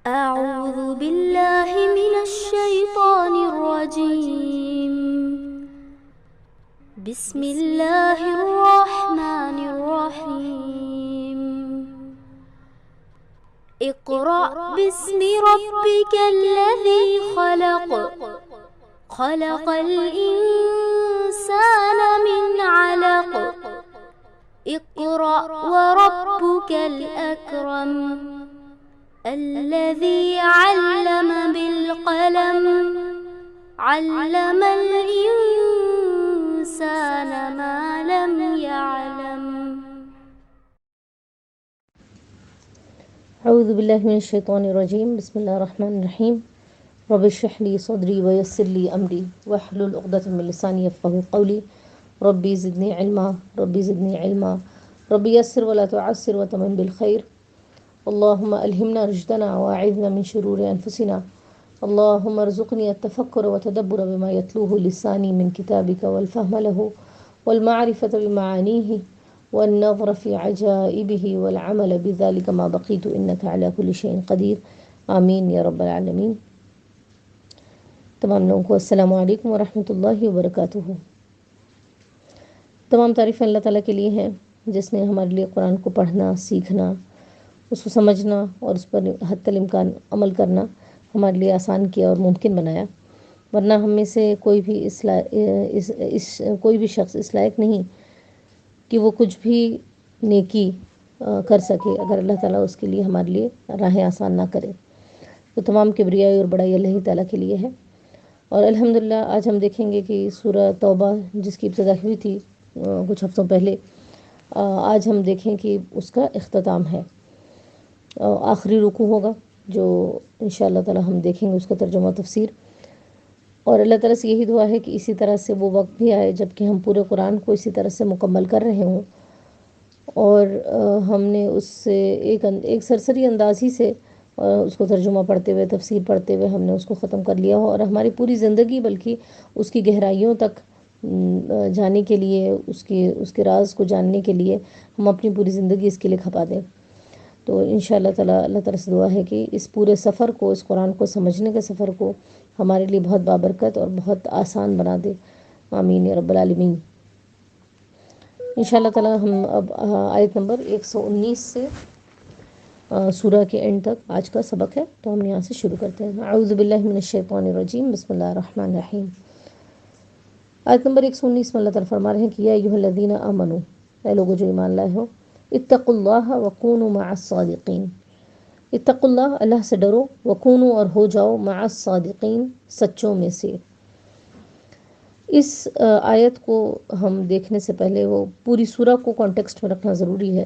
أعوذ بالله من الشيطان الرجيم. بسم الله الرحمن الرحيم. اقرأ باسم ربك الذي خلق. خلق الإنسان من علق. اقرأ وربك الأكرم. الذي علم بالقلم. علم الإنسان ما لم يعلم. أعوذ بالله من الشيطان الرجيم. بسم الله الرحمن الرحيم. رب اشرح لي صدري ويسر لي أمري واحلل عقدة من لساني يفقهوا قولي. ربي زدني علما ربي زدني علما ربي يسر ولا تعسر وتمم بالخير. اللهم ألهمنا رشدنا وأعذنا من شرور أنفسنا. اللهم ارزقني التفكر وتدبر بما يتلوه لساني من كتابك والفهم له والمعرفة بمعانيه والنظر في عجائبه والعمل بذلك ما بقيت إنك على كل شيء قدير. آمین یا رب العالمین. تمام لوگوں کو السلام علیکم ورحمۃ اللہ وبرکاتہ. تمام تعریفیں اللہ تعالیٰ کے لیے ہیں جس نے ہمارے لیے قرآن کو پڑھنا، سیکھنا، اس کو سمجھنا اور اس پر حتی الامکان عمل کرنا ہمارے لیے آسان کیا اور ممکن بنایا. ورنہ ہم میں سے کوئی بھی شخص اس لائق نہیں کہ وہ کچھ بھی نیکی کر سکے اگر اللہ تعالیٰ اس کے لیے ہمارے لیے راہیں آسان نہ کرے. تو تمام کبریائی اور بڑائی اللہ تعالیٰ کے لیے ہے. اور الحمدللہ آج ہم دیکھیں گے کہ سورہ توبہ جس کی ابتدا ہوئی تھی کچھ ہفتوں پہلے، آج ہم دیکھیں کہ اس کا اختتام ہے. آخری رکوع ہوگا جو انشاءاللہ تعالیٰ ہم دیکھیں گے اس کا ترجمہ تفسیر. اور اللہ تعالیٰ سے یہی دعا ہے کہ اسی طرح سے وہ وقت بھی آئے جب کہ ہم پورے قرآن کو اسی طرح سے مکمل کر رہے ہوں اور ہم نے اس سے ایک سرسری انداز ہی سے اس کو ترجمہ پڑھتے ہوئے، تفسیر پڑھتے ہوئے ہم نے اس کو ختم کر لیا ہو اور ہماری پوری زندگی بلکہ اس کی گہرائیوں تک جانے کے لیے، اس کے راز کو جاننے کے لیے ہم اپنی پوری زندگی اس کے لیے کھپا دیں. تو انشاءاللہ تعالیٰ اللہ تعالیٰ سے دعا ہے کہ اس پورے سفر کو، اس قرآن کو سمجھنے کے سفر کو ہمارے لیے بہت بابرکت اور بہت آسان بنا دے. آمین یا رب العالمین. انشاءاللہ تعالیٰ ہم اب آیت نمبر 119 سے سورہ کے اینڈ تک آج کا سبق ہے، تو ہم یہاں سے شروع کرتے ہیں. اعوذ باللہ من الشیطان الرجیم. بسم اللہ الرحمن الرحیم. آیت نمبر 119 میں اللہ تعالیٰ فرما رہے ہیں کہ یا ایھا الذین آمنوا، اے لوگو جو ایمان لائے ہو، اتقوا اللہ وکونوا مع الصادقین. اتقوا اللہ، اللہ سے ڈرو، وکونوا اور ہو جاؤ، مع الصادقین سچوں میں سے. اس آیت کو ہم دیکھنے سے پہلے وہ پوری سورہ کو کانٹیکسٹ میں رکھنا ضروری ہے.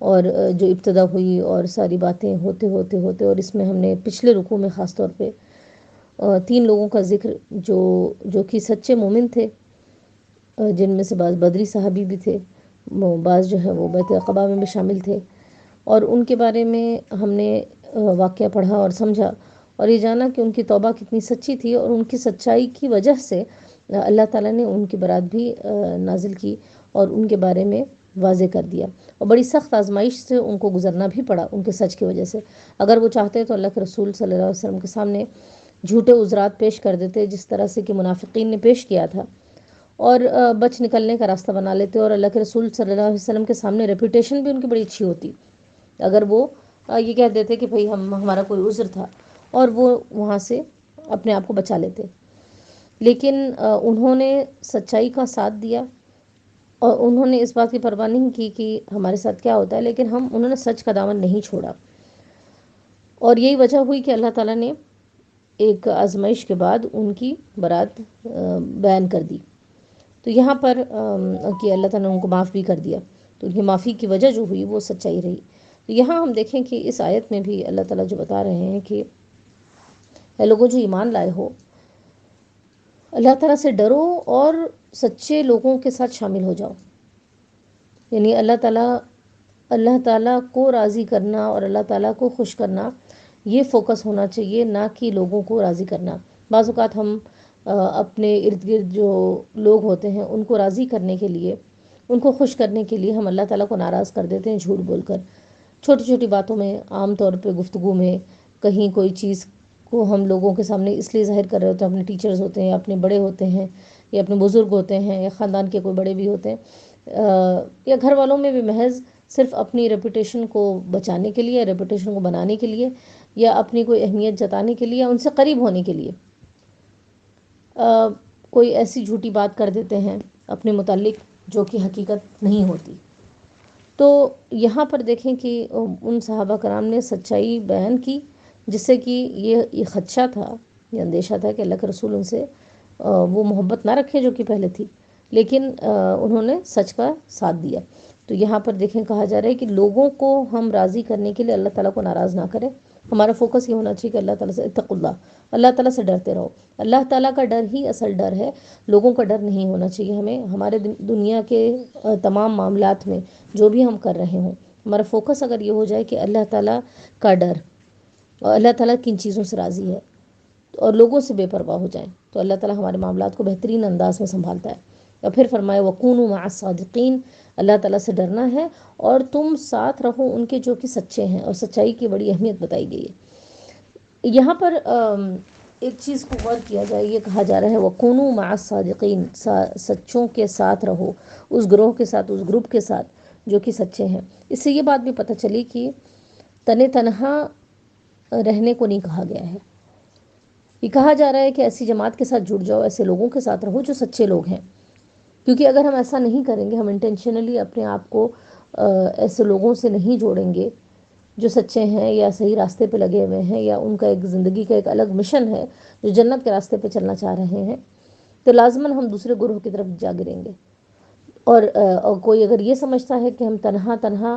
اور جو ابتدا ہوئی اور ساری باتیں ہوتے ہوتے ہوتے اور اس میں ہم نے پچھلے رکوع میں خاص طور پہ 3 لوگوں کا ذکر جو کہ سچے مومن تھے، جن میں سے بعض بدری صحابی بھی تھے، بعض جو ہے وہ بیت عقبہ میں بھی شامل تھے، اور ان کے بارے میں ہم نے واقعہ پڑھا اور سمجھا اور یہ جانا کہ ان کی توبہ کتنی سچی تھی اور ان کی سچائی کی وجہ سے اللہ تعالیٰ نے ان کی برات بھی نازل کی اور ان کے بارے میں واضح کر دیا. اور بڑی سخت آزمائش سے ان کو گزرنا بھی پڑا ان کے سچ کی وجہ سے. اگر وہ چاہتے تو اللہ کے رسول صلی اللہ علیہ وسلم کے سامنے جھوٹے عذرات پیش کر دیتے جس طرح سے کہ منافقین نے پیش کیا تھا، اور بچ نکلنے کا راستہ بنا لیتے، اور اللہ کے رسول صلی اللہ علیہ وسلم کے سامنے ریپوٹیشن بھی ان کی بڑی اچھی ہوتی اگر وہ یہ کہہ دیتے کہ بھئی ہمارا کوئی عذر تھا، اور وہ وہاں سے اپنے آپ کو بچا لیتے. لیکن انہوں نے سچائی کا ساتھ دیا اور انہوں نے اس بات کی پرواہ نہیں کی کہ ہمارے ساتھ کیا ہوتا ہے، لیکن انہوں نے سچ کا دامن نہیں چھوڑا. اور یہی وجہ ہوئی کہ اللہ تعالیٰ نے ایک آزمائش کے بعد ان کی برات بیان کر دی. تو یہاں پر کہ اللہ تعالیٰ نے ان کو معاف بھی کر دیا، تو ان کی معافی کی وجہ جو ہوئی وہ سچائی رہی. تو یہاں ہم دیکھیں کہ اس آیت میں بھی اللہ تعالیٰ جو بتا رہے ہیں کہ اے لوگوں جو ایمان لائے ہو، اللہ تعالیٰ سے ڈرو اور سچے لوگوں کے ساتھ شامل ہو جاؤ. یعنی اللہ تعالیٰ کو راضی کرنا اور اللہ تعالیٰ کو خوش کرنا، یہ فوکس ہونا چاہیے، نہ کہ لوگوں کو راضی کرنا. بعض اوقات ہم اپنے ارد گرد جو لوگ ہوتے ہیں ان کو راضی کرنے کے لیے، ان کو خوش کرنے کے لیے ہم اللہ تعالیٰ کو ناراض کر دیتے ہیں جھوٹ بول کر، چھوٹی چھوٹی باتوں میں، عام طور پہ گفتگو میں، کہیں کوئی چیز کو ہم لوگوں کے سامنے اس لیے ظاہر کر رہے ہوتے ہیں، اپنے ٹیچرز ہوتے ہیں یا اپنے بڑے ہوتے ہیں یا اپنے بزرگ ہوتے ہیں یا خاندان کے کوئی بڑے بھی ہوتے ہیں، یا گھر والوں میں بھی محض صرف اپنی ریپوٹیشن کو بچانے کے لیے، ریپوٹیشن کو بنانے کے لیے، یا اپنی کوئی اہمیت جتانے کے لیے، یا ان سے قریب ہونے کے لیے کوئی ایسی جھوٹی بات کر دیتے ہیں اپنے متعلق جو کہ حقیقت نہیں ہوتی۔ تو یہاں پر دیکھیں کہ ان صحابہ کرام نے سچائی بیان کی، جس سے کہ یہ خدشہ تھا، یہ اندیشہ تھا کہ اللہ کے رسول ان سے وہ محبت نہ رکھیں جو کہ پہلے تھی، لیکن انہوں نے سچ کا ساتھ دیا۔ تو یہاں پر دیکھیں کہا جا رہا ہے کہ لوگوں کو ہم راضی کرنے کے لیے اللہ تعالیٰ کو ناراض نہ کریں۔ ہمارا فوکس یہ ہونا چاہیے کہ اللہ تعالیٰ سے اتقوا اللہ، اللہ تعالیٰ سے ڈرتے رہو۔ اللہ تعالیٰ کا ڈر ہی اصل ڈر ہے، لوگوں کا ڈر نہیں ہونا چاہیے ہمیں۔ ہمارے دنیا کے تمام معاملات میں جو بھی ہم کر رہے ہوں، ہمارا فوکس اگر یہ ہو جائے کہ اللہ تعالیٰ کا ڈر اور اللہ تعالیٰ کن چیزوں سے راضی ہے، اور لوگوں سے بے پرواہ ہو جائیں، تو اللہ تعالیٰ ہمارے معاملات کو بہترین انداز میں سنبھالتا ہے۔ اور پھر فرمایا وَكُونُوا مَعَ الصَّادِقِينَ، اللہ تعالیٰ سے ڈرنا ہے اور تم ساتھ رہو ان کے جو کہ سچے ہیں، اور سچائی کی بڑی اہمیت بتائی گئی ہے۔ یہاں پر ایک چیز کو غور کیا جائے، یہ کہا جا رہا ہے وَكُونُوا مَعَ الصَّادِقِينَ، سچوں کے ساتھ رہو، اس گروہ کے ساتھ، اس گروپ کے ساتھ جو کہ سچے ہیں۔ اس سے یہ بات بھی پتہ چلی کہ تنہا رہنے کو نہیں کہا گیا ہے، یہ کہا جا رہا ہے کہ ایسی جماعت کے ساتھ جڑ جاؤ، ایسے لوگوں کے ساتھ رہو جو سچے لوگ ہیں، کیونکہ اگر ہم ایسا نہیں کریں گے، ہم انٹینشنلی اپنے آپ کو ایسے لوگوں سے نہیں جوڑیں گے جو سچے ہیں یا صحیح راستے پہ لگے ہوئے ہیں، یا ان کا ایک زندگی کا ایک الگ مشن ہے جو جنت کے راستے پہ چلنا چاہ رہے ہیں، تو لازماً ہم دوسرے گروہ کی طرف جا گریں گے۔ اور کوئی اگر یہ سمجھتا ہے کہ ہم تنہا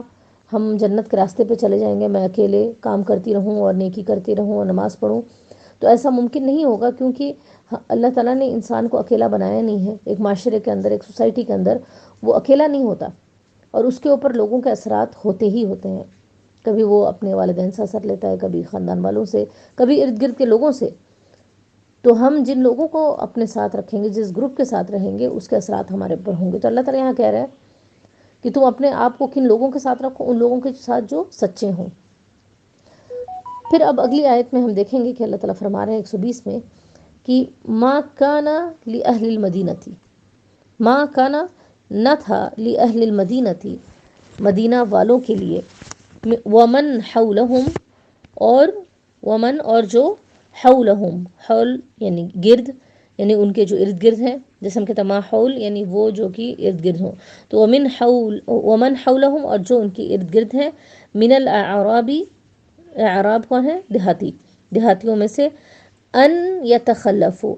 ہم جنت کے راستے پہ چلے جائیں گے، میں اکیلے کام کرتی رہوں اور نیکی کرتی رہوں اور نماز پڑھوں، تو ایسا ممکن نہیں ہوگا، کیونکہ اللہ تعالیٰ نے انسان کو اکیلا بنایا نہیں ہے۔ ایک معاشرے کے اندر، ایک سوسائٹی کے اندر وہ اکیلا نہیں ہوتا، اور اس کے اوپر لوگوں کے اثرات ہوتے ہی ہوتے ہیں۔ کبھی وہ اپنے والدین سے اثر لیتا ہے، کبھی خاندان والوں سے، کبھی ارد گرد کے لوگوں سے۔ تو ہم جن لوگوں کو اپنے ساتھ رکھیں گے، جس گروپ کے ساتھ رہیں گے، اس کے اثرات ہمارے اوپر ہوں گے۔ تو اللہ تعالیٰ یہاں کہہ رہا ہے کہ تم اپنے آپ کو کن لوگوں کے ساتھ رکھو، ان لوگوں کے ساتھ جو سچے ہوں۔ پھر اب اگلی آیت میں ہم دیکھیں گے کہ اللہ تعالیٰ فرما رہے ہیں 120 میں کہ ما کانا لأہل المدینہ، ما کانا نہ تھا لأہل المدینہ، مدینہ والوں کے لیے، ومن حولہم، اور جو حولہم، حول یعنی گرد، یعنی ان کے جو ارد گرد ہیں، جیسے ہم کہتے ہیں ما حول یعنی وہ جو کہ ارد گرد ہوں، تو ومن حولہم، اور جو ان کی ارد گرد ہیں، من الاعرابی، اعراب کون ہے؟ دیہاتیوں میں سے، ان یتخلفوا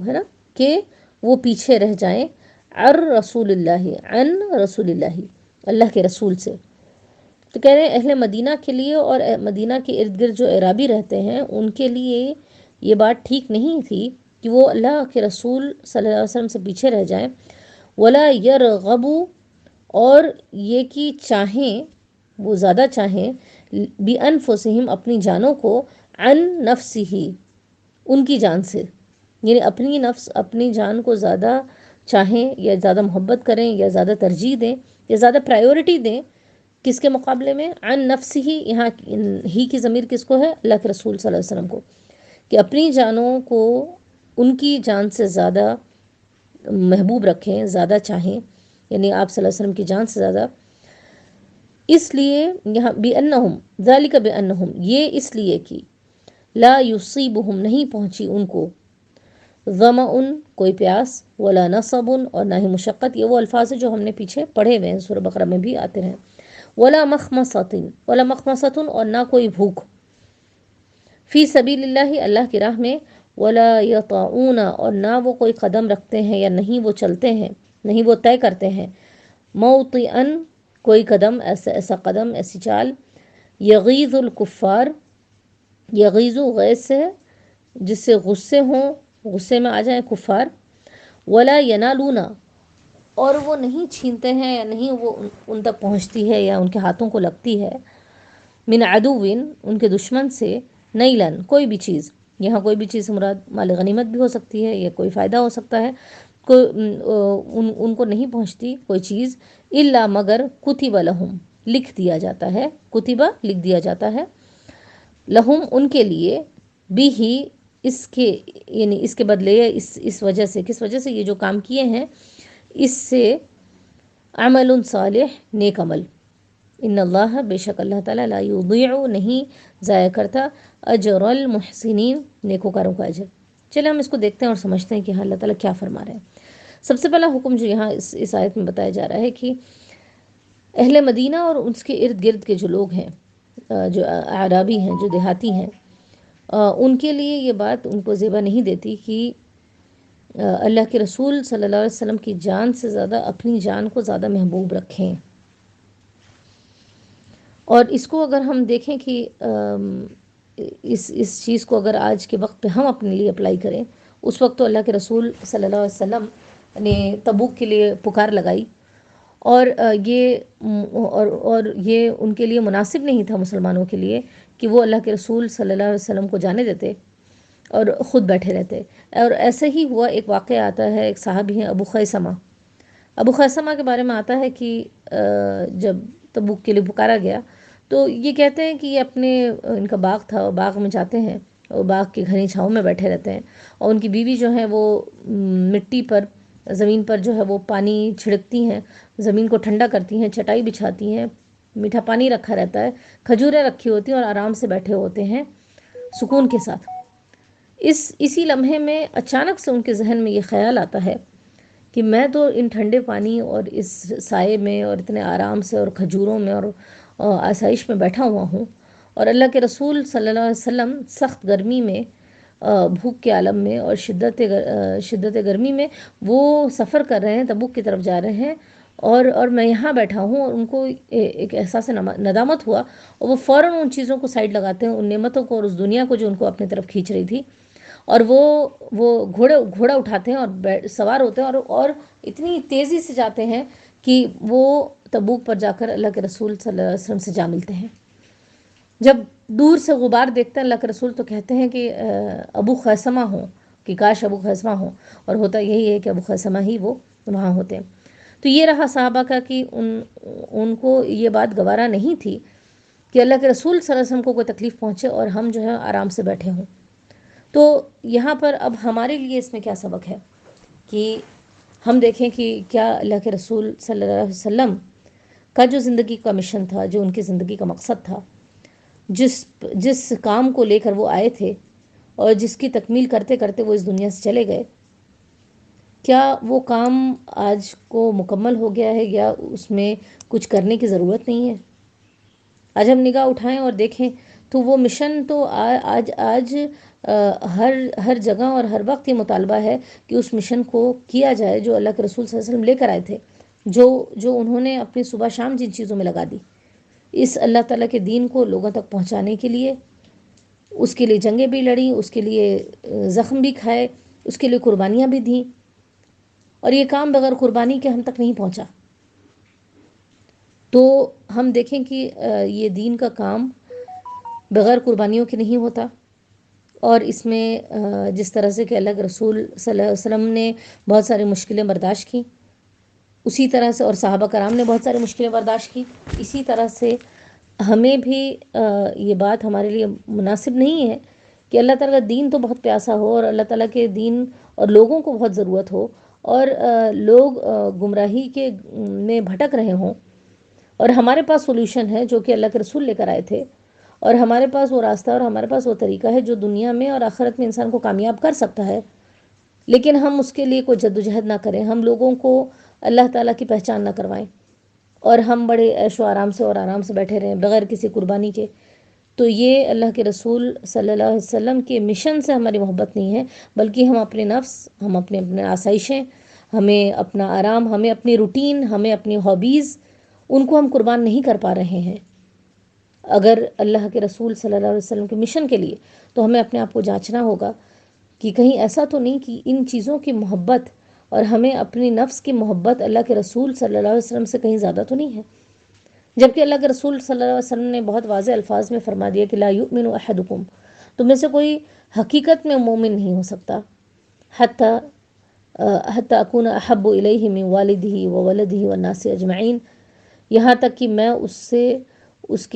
ہے نا، کہ وہ پیچھے رہ جائیں، عن رسول اللہ، اللہ کے رسول سے۔ تو کہہ رہے ہیں اہل مدینہ کے لیے اور مدینہ کے ارد گرد جو اعرابی رہتے ہیں، ان کے لیے یہ بات ٹھیک نہیں تھی کہ وہ اللہ کے رسول صلی اللہ علیہ وسلم سے پیچھے رہ جائیں، ولا یرغبوا، اور یہ کہ چاہیں، وہ زیادہ چاہیں، بِأَنفُسِهِمْ، اپنی جانوں کو، عن نفسہ، ان کی جان سے، یعنی اپنی نفس، اپنی جان کو زیادہ چاہیں یا زیادہ محبت کریں یا زیادہ ترجیح دیں یا زیادہ پرائیورٹی دیں، کس کے مقابلے میں؟ عن نفسہ، یہاں ہی کی ضمیر کس کو ہے؟ اللہ کے رسول صلی اللہ علیہ وسلم کو، کہ اپنی جانوں کو ان کی جان سے زیادہ محبوب رکھیں، زیادہ چاہیں، یعنی آپ صلی اللہ علیہ وسلم کی جان سے زیادہ۔ اس لیے یہاں بِأَنَّهُمْ، ذَلِكَ بِأَنَّهُمْ، یہ اس لیے کہ لا یصیبہم، نہیں پہنچی ان کو، ظمأ، کوئی پیاس، ولا نصب، اور نہ ہی مشقت، یہ وہ الفاظ ہیں جو ہم نے پیچھے پڑھے ہوئے ہیں، سورہ بقرہ میں بھی آتے ہیں، ولا مخمصۃ، اور نہ کوئی بھوک، فی سبیل اللہ، اللہ کی راہ میں، ولا یطعون، اور نہ وہ کوئی قدم رکھتے ہیں یا نہیں وہ چلتے ہیں، نہیں وہ طے کرتے ہیں، موطئا، کوئی قدم، ایسا قدم، ایسی چال، یغیظ الکفار، یغیظ غیظ سے جس سے غصے ہوں، غصے میں آ جائیں کفار، ولا ینالون، اور وہ نہیں چھینتے ہیں یا نہیں وہ ان تک پہنچتی ہے یا ان کے ہاتھوں کو لگتی ہے، من عدو، ان کے دشمن سے، نیلن، کوئی بھی چیز، یہاں کوئی بھی چیز مراد مال غنیمت بھی ہو سکتی ہے یا کوئی فائدہ ہو سکتا ہے، ان کو نہیں پہنچتی کوئی چیز، الا، مگر، کتب لہم، لکھ دیا جاتا ہے، کتبہ، لکھ دیا جاتا ہے، لہم ان کے لیے، بھی ہی اس کے، یعنی اس کے بدلے، اس وجہ سے، کس وجہ سے یہ جو کام کیے ہیں اس سے، عمل صالح، نیک عمل، ان اللہ، بے شک اللہ تعالیٰ، لا یضیع، نہیں ضائع کرتا، اجر المحسنین، نیکوکاروں کا اجر۔ چلے ہم اس کو دیکھتے ہیں اور سمجھتے ہیں کہ ہاں اللہ تعالیٰ کیا فرما رہے ہیں۔ سب سے پہلا حکم جو یہاں اس آیت میں بتایا جا رہا ہے کہ اہل مدینہ اور اس کے ارد گرد کے جو لوگ ہیں، جو اعرابی ہیں، جو دیہاتی ہیں، ان کے لیے یہ بات ان کو زیبا نہیں دیتی کہ اللہ کے رسول صلی اللہ علیہ وسلم کی جان سے زیادہ اپنی جان کو زیادہ محبوب رکھیں۔ اور اس کو اگر ہم دیکھیں کہ اس چیز کو اگر آج کے وقت پہ ہم اپنے لیے اپلائی کریں، اس وقت تو اللہ کے رسول صلی اللہ علیہ وسلم نے تبوک کے لیے پکار لگائی، اور یہ ان کے لیے مناسب نہیں تھا مسلمانوں کے لیے کہ وہ اللہ کے رسول صلی اللہ علیہ وسلم کو جانے دیتے اور خود بیٹھے رہتے۔ اور ایسے ہی ہوا، ایک واقعہ آتا ہے، ایک صحابی ہیں ابو خیثمہ کے بارے میں آتا ہے کہ جب تبوک کے لیے پکارا گیا تو یہ کہتے ہیں کہ یہ ان کا باغ تھا، اور باغ میں جاتے ہیں اور باغ کی گھنی چھاؤں میں بیٹھے رہتے ہیں، اور ان کی بیوی جو ہیں وہ مٹی پر، زمین پر جو ہے وہ پانی چھڑکتی ہیں، زمین کو ٹھنڈا کرتی ہیں، چٹائی بچھاتی ہیں، میٹھا پانی رکھا رہتا ہے، کھجوریں رکھی ہوتی ہیں، اور آرام سے بیٹھے ہوتے ہیں سکون کے ساتھ۔ اسی لمحے میں اچانک سے ان کے ذہن میں یہ خیال آتا ہے کہ میں تو ان ٹھنڈے پانی اور اس سائے میں اور اتنے آرام سے اور کھجوروں میں اور آسائش میں بیٹھا ہوا ہوں، اور اللہ کے رسول صلی اللہ علیہ وسلم سخت گرمی میں، بھوک کے عالم میں اور شدت گرمی میں وہ سفر کر رہے ہیں، تبوک کی طرف جا رہے ہیں، اور میں یہاں بیٹھا ہوں، اور ان کو ایک احساس ندامت ہوا، اور وہ فوراً ان چیزوں کو سائڈ لگاتے ہیں، ان نعمتوں کو اور اس دنیا کو جو ان کو اپنے طرف کھینچ رہی تھی، اور وہ گھوڑا اٹھاتے ہیں اور سوار ہوتے ہیں، اور اتنی تیزی سے جاتے ہیں کہ وہ تبوک پر جا کر اللہ کے رسول صلی اللہ علیہ وسلم سے جا ملتے ہیں۔ جب دور سے غبار دیکھتے ہیں اللہ کے رسول تو کہتے ہیں کہ ابو خیثمہ ہوں، کہ کاش ابو خیثمہ ہوں، اور ہوتا یہی ہے کہ ابو خیثمہ ہی وہ وہاں ہوتے ہیں۔ تو یہ رہا صحابہ کا کہ ان کو یہ بات گوارا نہیں تھی کہ اللہ کے رسول صلی اللہ علیہ وسلم کو کوئی تکلیف پہنچے اور ہم جو ہے آرام سے بیٹھے ہوں۔ تو یہاں پر اب ہمارے لیے اس میں کیا سبق ہے کہ ہم دیکھیں کہ کیا اللہ کے رسول صلی اللہ علیہ وسلم کا جو زندگی کا مشن تھا، جو ان کی زندگی کا مقصد تھا، جس کام کو لے کر وہ آئے تھے اور جس کی تکمیل کرتے کرتے وہ اس دنیا سے چلے گئے، کیا وہ کام آج کو مکمل ہو گیا ہے یا اس میں کچھ کرنے کی ضرورت نہیں ہے؟ آج ہم نگاہ اٹھائیں اور دیکھیں تو وہ مشن تو آج ہر جگہ اور ہر وقت یہ مطالبہ ہے کہ اس مشن کو کیا جائے جو اللہ کے رسول صلی اللہ علیہ وسلم لے کر آئے تھے، جو انہوں نے اپنی صبح شام جن چیزوں میں لگا دی، اس اللہ تعالیٰ کے دین کو لوگوں تک پہنچانے کے لیے، اس کے لیے جنگیں بھی لڑیں، اس کے لیے زخم بھی کھائے، اس کے لیے قربانیاں بھی دیں، اور یہ کام بغیر قربانی کے ہم تک نہیں پہنچا۔ تو ہم دیکھیں کہ یہ دین کا کام بغیر قربانیوں کے نہیں ہوتا، اور اس میں جس طرح سے کہ اللہ کے رسول صلی اللہ علیہ وسلم نے بہت ساری مشکلیں برداشت کی، اسی طرح سے، اور صحابہ کرام نے بہت ساری مشکلیں برداشت کی، اسی طرح سے ہمیں بھی یہ بات ہمارے لیے مناسب نہیں ہے کہ اللہ تعالیٰ کا دین تو بہت پیاسا ہو اور اللہ تعالیٰ کے دین اور لوگوں کو بہت ضرورت ہو، اور لوگ گمراہی کے میں بھٹک رہے ہوں، اور ہمارے پاس سولوشن ہے جو کہ اللہ کے رسول لے کر آئے تھے، اور ہمارے پاس وہ راستہ اور ہمارے پاس وہ طریقہ ہے جو دنیا میں اور آخرت میں انسان کو کامیاب کر سکتا ہے، لیکن ہم اس کے لیے کوئی جدوجہد نہ کریں، ہم لوگوں کو اللہ تعالیٰ کی پہچان نہ کروائیں، اور ہم بڑے عیش و آرام سے بیٹھے رہیں بغیر کسی قربانی کے، تو یہ اللہ کے رسول صلی اللہ علیہ وسلم کے مشن سے ہماری محبت نہیں ہے، بلکہ ہم اپنے نفس، ہم اپنے آسائشیں، ہمیں اپنا آرام، ہمیں اپنی روٹین، ہمیں اپنی ہابیز، ان کو ہم قربان نہیں کر پا رہے ہیں اگر اللہ کے رسول صلی اللہ علیہ وسلم کے مشن کے لیے۔ تو ہمیں اپنے آپ کو جانچنا ہوگا کہ کہیں ایسا تو نہیں کہ ان چیزوں کی محبت اور ہمیں اپنی نفس کی محبت اللہ کے رسول صلی اللہ علیہ وسلم سے کہیں زیادہ تو نہیں ہے، جبکہ اللہ کے رسول صلی اللہ علیہ وسلم نے بہت واضح الفاظ میں فرما دیا کہ لا یؤمن احدکم، تم میں سے کوئی حقیقت میں مومن نہیں ہو سکتا حتی اکون احب الیہ من والدہ وولدہ والناس اجمعین، یہاں تک کہ میں اس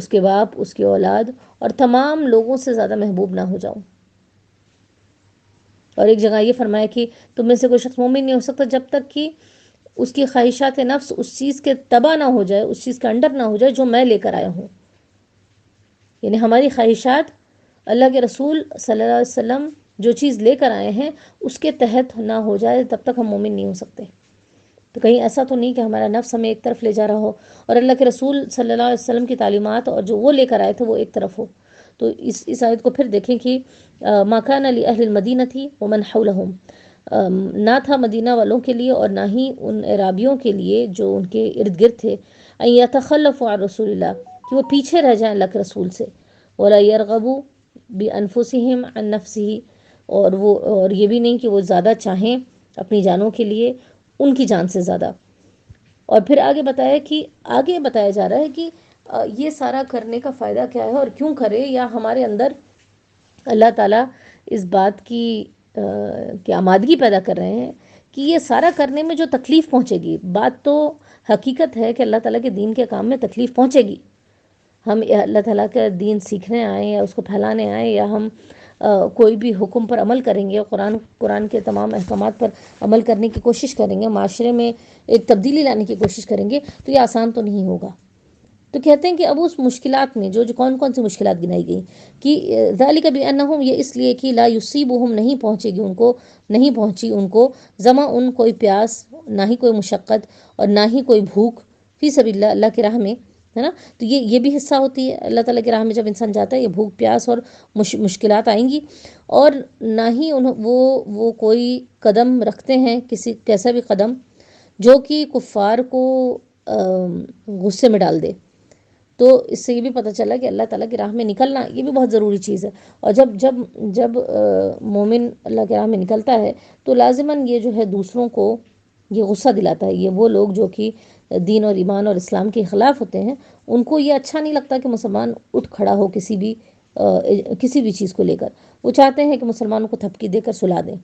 کے باپ، اس کی اولاد اور تمام لوگوں سے زیادہ محبوب نہ ہو جاؤں۔ اور ایک جگہ یہ فرمایا کہ تم میں سے کوئی شخص مومن نہیں ہو سکتا جب تک کہ اس کی خواہشات نفس اس چیز کے تبع نہ ہو جائے، اس چیز کے انڈر نہ ہو جائے جو میں لے کر آیا ہوں۔ یعنی ہماری خواہشات اللہ کے رسول صلی اللہ علیہ وسلم جو چیز لے کر آئے ہیں اس کے تحت نہ ہو جائے تب تک ہم مومن نہیں ہو سکتے۔ تو کہیں ایسا تو نہیں کہ ہمارا نفس ہمیں ایک طرف لے جا رہا ہو اور اللہ کے رسول صلی اللہ علیہ وسلم کی تعلیمات اور جو وہ لے کر آئے تھے وہ ایک طرف ہو۔ تو اس آیت کو پھر دیکھیں کہ ما کان لأہل المدینہ تھی ومن حولہم، نہ تھا مدینہ والوں کے لیے اور نہ ہی ان اعرابیوں کے لیے جو ان کے ارد گرد تھے، ان یتخلفوا عن رسول اللہ، کہ وہ پیچھے رہ جائیں اللہ کے رسول سے، ولا یرغبوا بانفسہم عن نفسہ، اور یہ بھی نہیں کہ وہ زیادہ چاہیں اپنی جانوں کے لیے ان کی جان سے زیادہ۔ اور پھر آگے بتایا جا رہا ہے کہ یہ سارا کرنے کا فائدہ کیا ہے اور کیوں کرے، یا ہمارے اندر اللہ تعالیٰ اس بات کی آمادگی پیدا کر رہے ہیں کہ یہ سارا کرنے میں جو تکلیف پہنچے گی، بات تو حقیقت ہے کہ اللہ تعالیٰ کے دین کے کام میں تکلیف پہنچے گی۔ ہم اللہ تعالیٰ کا دین سیکھنے آئیں یا اس کو پھیلانے آئیں، یا ہم کوئی بھی حکم پر عمل کریں گے، قرآن کے تمام احکامات پر عمل کرنے کی کوشش کریں گے، معاشرے میں ایک تبدیلی لانے کی کوشش کریں گے، تو یہ آسان تو نہیں ہوگا۔ تو کہتے ہیں کہ اب اس مشکلات میں جو کون سی مشکلات گنائی گئی کہ ذالک بانہم، یہ اس لیے کہ لا یصیبہم، نہیں پہنچی ان کو ظما، ان کوئی پیاس، نہ ہی کوئی مشقت اور نہ ہی کوئی بھوک، فی سبیل اللہ، اللہ کی راہ میں، ہے نا۔ تو یہ بھی حصہ ہوتی ہے اللہ تعالیٰ کی راہ میں، جب انسان جاتا ہے یہ بھوک پیاس اور مشکلات آئیں گی، اور نہ ہی وہ کوئی قدم رکھتے ہیں، کیسا بھی قدم جو کہ کفار کو غصے میں ڈال دے۔ تو اس سے یہ بھی پتہ چلا کہ اللہ تعالیٰ کی راہ میں نکلنا یہ بھی بہت ضروری چیز ہے، اور جب مومن اللہ کی راہ میں نکلتا ہے تو لازماً یہ جو ہے دوسروں کو یہ غصہ دلاتا ہے۔ یہ وہ لوگ جو کہ دین اور ایمان اور اسلام کے خلاف ہوتے ہیں، ان کو یہ اچھا نہیں لگتا کہ مسلمان اٹھ کھڑا ہو کسی بھی چیز کو لے کر۔ وہ چاہتے ہیں کہ مسلمانوں کو تھپکی دے کر سلا دیں۔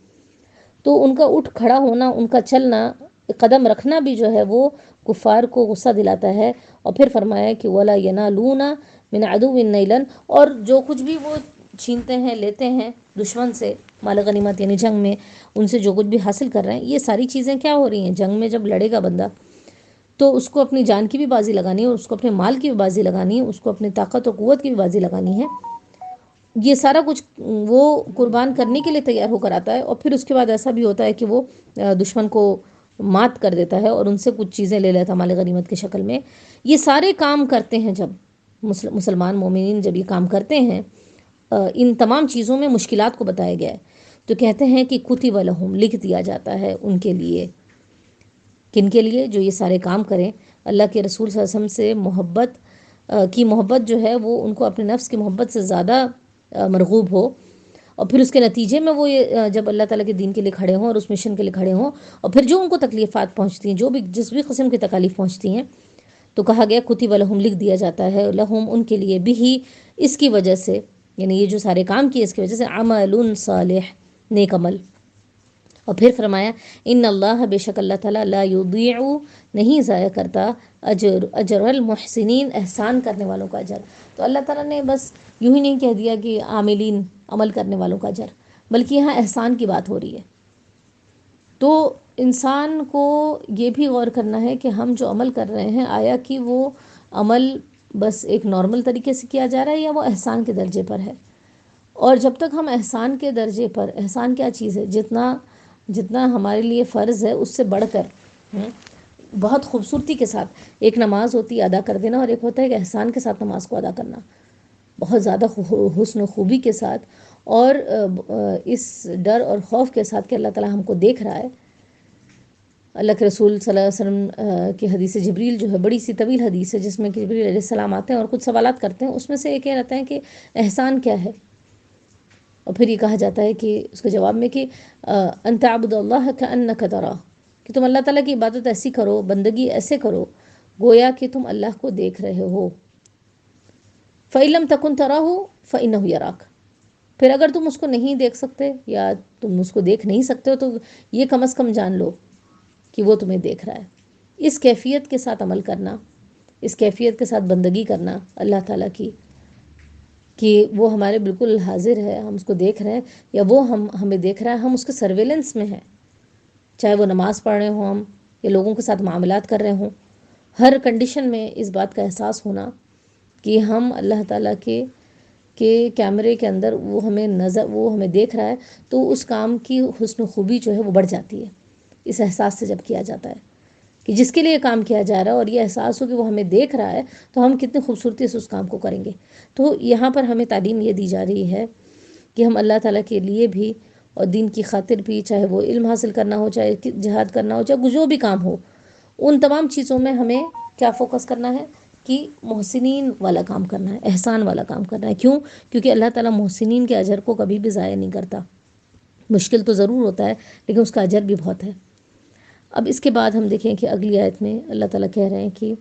تو ان کا اٹھ کھڑا ہونا، ان کا چلنا، قدم رکھنا بھی جو ہے وہ کفار کو غصہ دلاتا ہے۔ اور پھر فرمایا کہ وَلَا يَنَالُونَ مِنْ عَدُوٍ نَيْلًا، اور جو کچھ بھی وہ چھینتے ہیں، لیتے ہیں دشمن سے، مال غنیمت، یعنی جنگ میں ان سے جو کچھ بھی حاصل کر رہے ہیں، یہ ساری چیزیں کیا ہو رہی ہیں؟ جنگ میں جب لڑے گا بندہ تو اس کو اپنی جان کی بھی بازی لگانی ہے، اور اس کو اپنے مال کی بھی بازی لگانی ہے، اس کو اپنی طاقت اور قوت کی بھی بازی لگانی ہے۔ یہ سارا کچھ وہ قربان کرنے کے لیے تیار ہو کر آتا ہے، اور پھر اس کے بعد ایسا بھی ہوتا ہے کہ وہ دشمن کو مات کر دیتا ہے اور ان سے کچھ چیزیں لے لیتا ہے مال غنیمت کی شکل میں۔ یہ سارے کام کرتے ہیں جب مسلمان مومنین جب یہ کام کرتے ہیں، ان تمام چیزوں میں مشکلات کو بتایا گیا ہے، تو کہتے ہیں کہ کتب لہم، لکھ دیا جاتا ہے ان کے لیے۔ کن کے لیے؟ جو یہ سارے کام کریں، اللہ کے رسول صلی اللہ علیہ وسلم سے محبت جو ہے وہ ان کو اپنے نفس کی محبت سے زیادہ مرغوب ہو، اور پھر اس کے نتیجے میں وہ جب اللہ تعالیٰ کے دین کے لیے کھڑے ہوں اور اس مشن کے لیے کھڑے ہوں، اور پھر جو ان کو تکلیفات پہنچتی ہیں، جس بھی قسم کی تکالیف پہنچتی ہیں، تو کہا گیا کتب لہم، لکھ دیا جاتا ہے، لہم، ان کے لیے، بھی اس کی وجہ سے، یعنی یہ جو سارے کام کیے اس کی وجہ سے، عمل صالح، نیک عمل۔ اور پھر فرمایا ان اللہ، بے شک اللہ تعالیٰ، لا یضیع، نہیں ضائع کرتا، اجر المحسنین، احسان کرنے والوں کا اجر۔ تو اللہ تعالیٰ نے بس یوں ہی نہیں کہہ دیا کہ عاملین، عمل کرنے والوں کا اجر، بلکہ یہاں احسان کی بات ہو رہی ہے۔ تو انسان کو یہ بھی غور کرنا ہے کہ ہم جو عمل کر رہے ہیں، آیا کہ وہ عمل بس ایک نارمل طریقے سے کیا جا رہا ہے یا وہ احسان کے درجے پر ہے۔ اور جب تک ہم احسان کے درجے پر، احسان کیا چیز ہے؟ جتنا ہمارے لیے فرض ہے اس سے بڑھ کر بہت خوبصورتی کے ساتھ ایک نماز ہوتی ہے ادا کر دینا، اور ایک ہوتا ہے کہ احسان کے ساتھ نماز کو ادا کرنا، بہت زیادہ حسن و خوبی کے ساتھ، اور اس ڈر اور خوف کے ساتھ کہ اللہ تعالیٰ ہم کو دیکھ رہا ہے۔ اللہ کے رسول صلی اللہ علیہ وسلم کی حدیث جبریل جو ہے، بڑی سی طویل حدیث ہے، جس میں کہ جبریل علیہ السلام آتے ہیں اور کچھ سوالات کرتے ہیں، اس میں سے ایک یہ رہتا ہے کہ احسان کیا ہے؟ اور پھر یہ کہا جاتا ہے کہ اس کے جواب میں کہ ان تعبد اللہ کأنک تراہ، کہ تم اللہ تعالیٰ کی عبادت ایسی کرو، بندگی ایسے کرو گویا کہ تم اللہ کو دیکھ رہے ہو۔ فإن لم تکن تراہ فإنہ یراک، پھر اگر تم اس کو نہیں دیکھ سکتے یا تم اس کو دیکھ نہیں سکتے ہو، تو یہ کم از کم جان لو کہ وہ تمہیں دیکھ رہا ہے۔ اس کیفیت کے ساتھ عمل کرنا، اس کیفیت کے ساتھ بندگی کرنا اللہ تعالیٰ کی کہ وہ ہمارے بالکل حاضر ہے، ہم اس کو دیکھ رہے ہیں، یا وہ ہمیں دیکھ رہا ہے، ہم اس کے سرویلنس میں ہیں، چاہے وہ نماز پڑھ رہے ہوں ہم، یا لوگوں کے ساتھ معاملات کر رہے ہوں، ہر کنڈیشن میں اس بات کا احساس ہونا کہ ہم اللہ تعالیٰ کے کیمرے کے اندر وہ ہمیں دیکھ رہا ہے، تو اس کام کی حسن خوبی جو ہے وہ بڑھ جاتی ہے اس احساس سے جب کیا جاتا ہے کہ جس کے لیے کام کیا جا رہا ہے اور یہ احساس ہو کہ وہ ہمیں دیکھ رہا ہے، تو ہم کتنی خوبصورتی سے اس کام کو کریں گے۔ تو یہاں پر ہمیں تعلیم یہ دی جا رہی ہے کہ ہم اللہ تعالیٰ کے لیے بھی اور دین کی خاطر بھی، چاہے وہ علم حاصل کرنا ہو، چاہے جہاد کرنا ہو، چاہے جو بھی کام ہو، ان تمام چیزوں میں ہمیں کیا فوکس کرنا ہے کہ محسنین والا کام کرنا ہے، احسان والا کام کرنا ہے۔ کیونکہ اللہ تعالیٰ محسنین کے اجر کو کبھی بھی ضائع نہیں کرتا۔ مشکل تو ضرور ہوتا ہے لیکن اس کا اجر بھی بہت ہے۔ اب اس کے بعد ہم دیکھیں کہ اگلی آیت میں اللہ تعالیٰ کہہ رہے ہیں کہ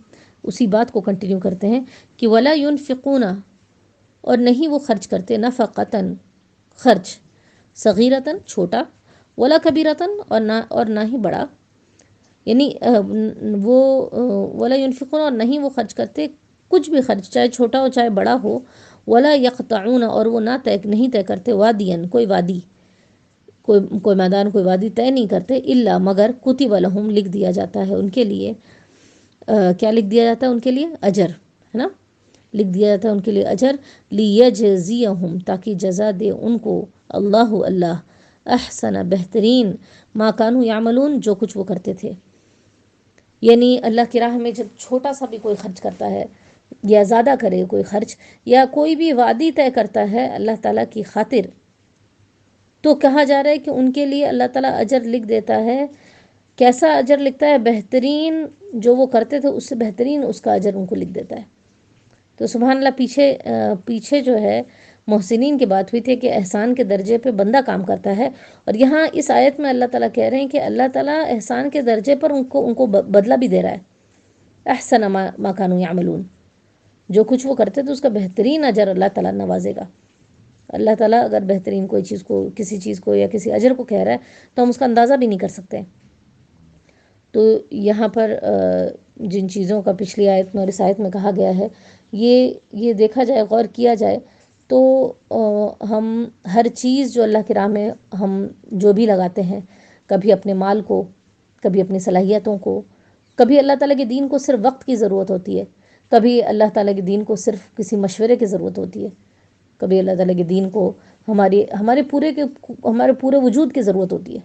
اسی بات کو کنٹینیو کرتے ہیں کہ ولا ينفقون، اور نہیں وہ خرچ کرتے، نفقتاً خرچ، صغیرتاً چھوٹا، ولا کبیرتاً اور نہ ہی بڑا، یعنی وہ ولا ينفقون اور نہیں وہ خرچ کرتے کچھ بھی خرچ، چاہے چھوٹا ہو چاہے بڑا ہو، ولا يقطعون اور وہ نہیں طے کرتے، وادیاً کوئی وادی، کوئی میدان، کوئی وادی طے نہیں کرتے، الا مگر کتب لہم لکھ دیا جاتا ہے ان کے لیے، کیا لکھ دیا جاتا ہے ان کے لیے؟ اجر، ہے نا، لکھ دیا جاتا ہے ان کے لیے اجر، لیجزیہم تاکہ جزا دے ان کو، اللہ احسن بہترین، ما کانوا یعملون جو کچھ وہ کرتے تھے۔ یعنی اللہ کی راہ میں جب چھوٹا سا بھی کوئی خرچ کرتا ہے یا زیادہ کرے کوئی خرچ، یا کوئی بھی وعدی طے کرتا ہے اللہ تعالیٰ کی خاطر، تو کہا جا رہا ہے کہ ان کے لیے اللہ تعالیٰ اجر لکھ دیتا ہے۔ کیسا اجر لکھتا ہے؟ بہترین، جو وہ کرتے تھے اس سے بہترین اس کا اجر ان کو لکھ دیتا ہے۔ تو سبحان اللہ، پیچھے جو ہے محسنین کی بات ہوئی تھی کہ احسان کے درجے پہ بندہ کام کرتا ہے، اور یہاں اس آیت میں اللہ تعالیٰ کہہ رہے ہیں کہ اللہ تعالیٰ احسان کے درجے پر ان کو بدلہ بھی دے رہا ہے، احسن ما کانوا یعملون، جو کچھ وہ کرتے تھے اس کا بہترین اجر اللہ تعالیٰ نوازے گا۔ اللہ تعالیٰ اگر بہترین کوئی چیز کو، کسی چیز کو یا کسی اجر کو کہہ رہا ہے تو ہم اس کا اندازہ بھی نہیں کر سکتے۔ تو یہاں پر جن چیزوں کا پچھلی آیت میں اور اس آیت میں کہا گیا ہے، یہ دیکھا جائے، غور کیا جائے تو ہم ہر چیز جو اللہ کی راہ میں ہم جو بھی لگاتے ہیں، کبھی اپنے مال کو، کبھی اپنی صلاحیتوں کو، کبھی اللہ تعالیٰ کے دین کو صرف وقت کی ضرورت ہوتی ہے، کبھی اللہ تعالیٰ کے دین کو صرف کسی مشورے کی ضرورت ہوتی ہے، کبھی اللہ تعالیٰ کے دین کو ہمارے پورے وجود کی ضرورت ہوتی ہے۔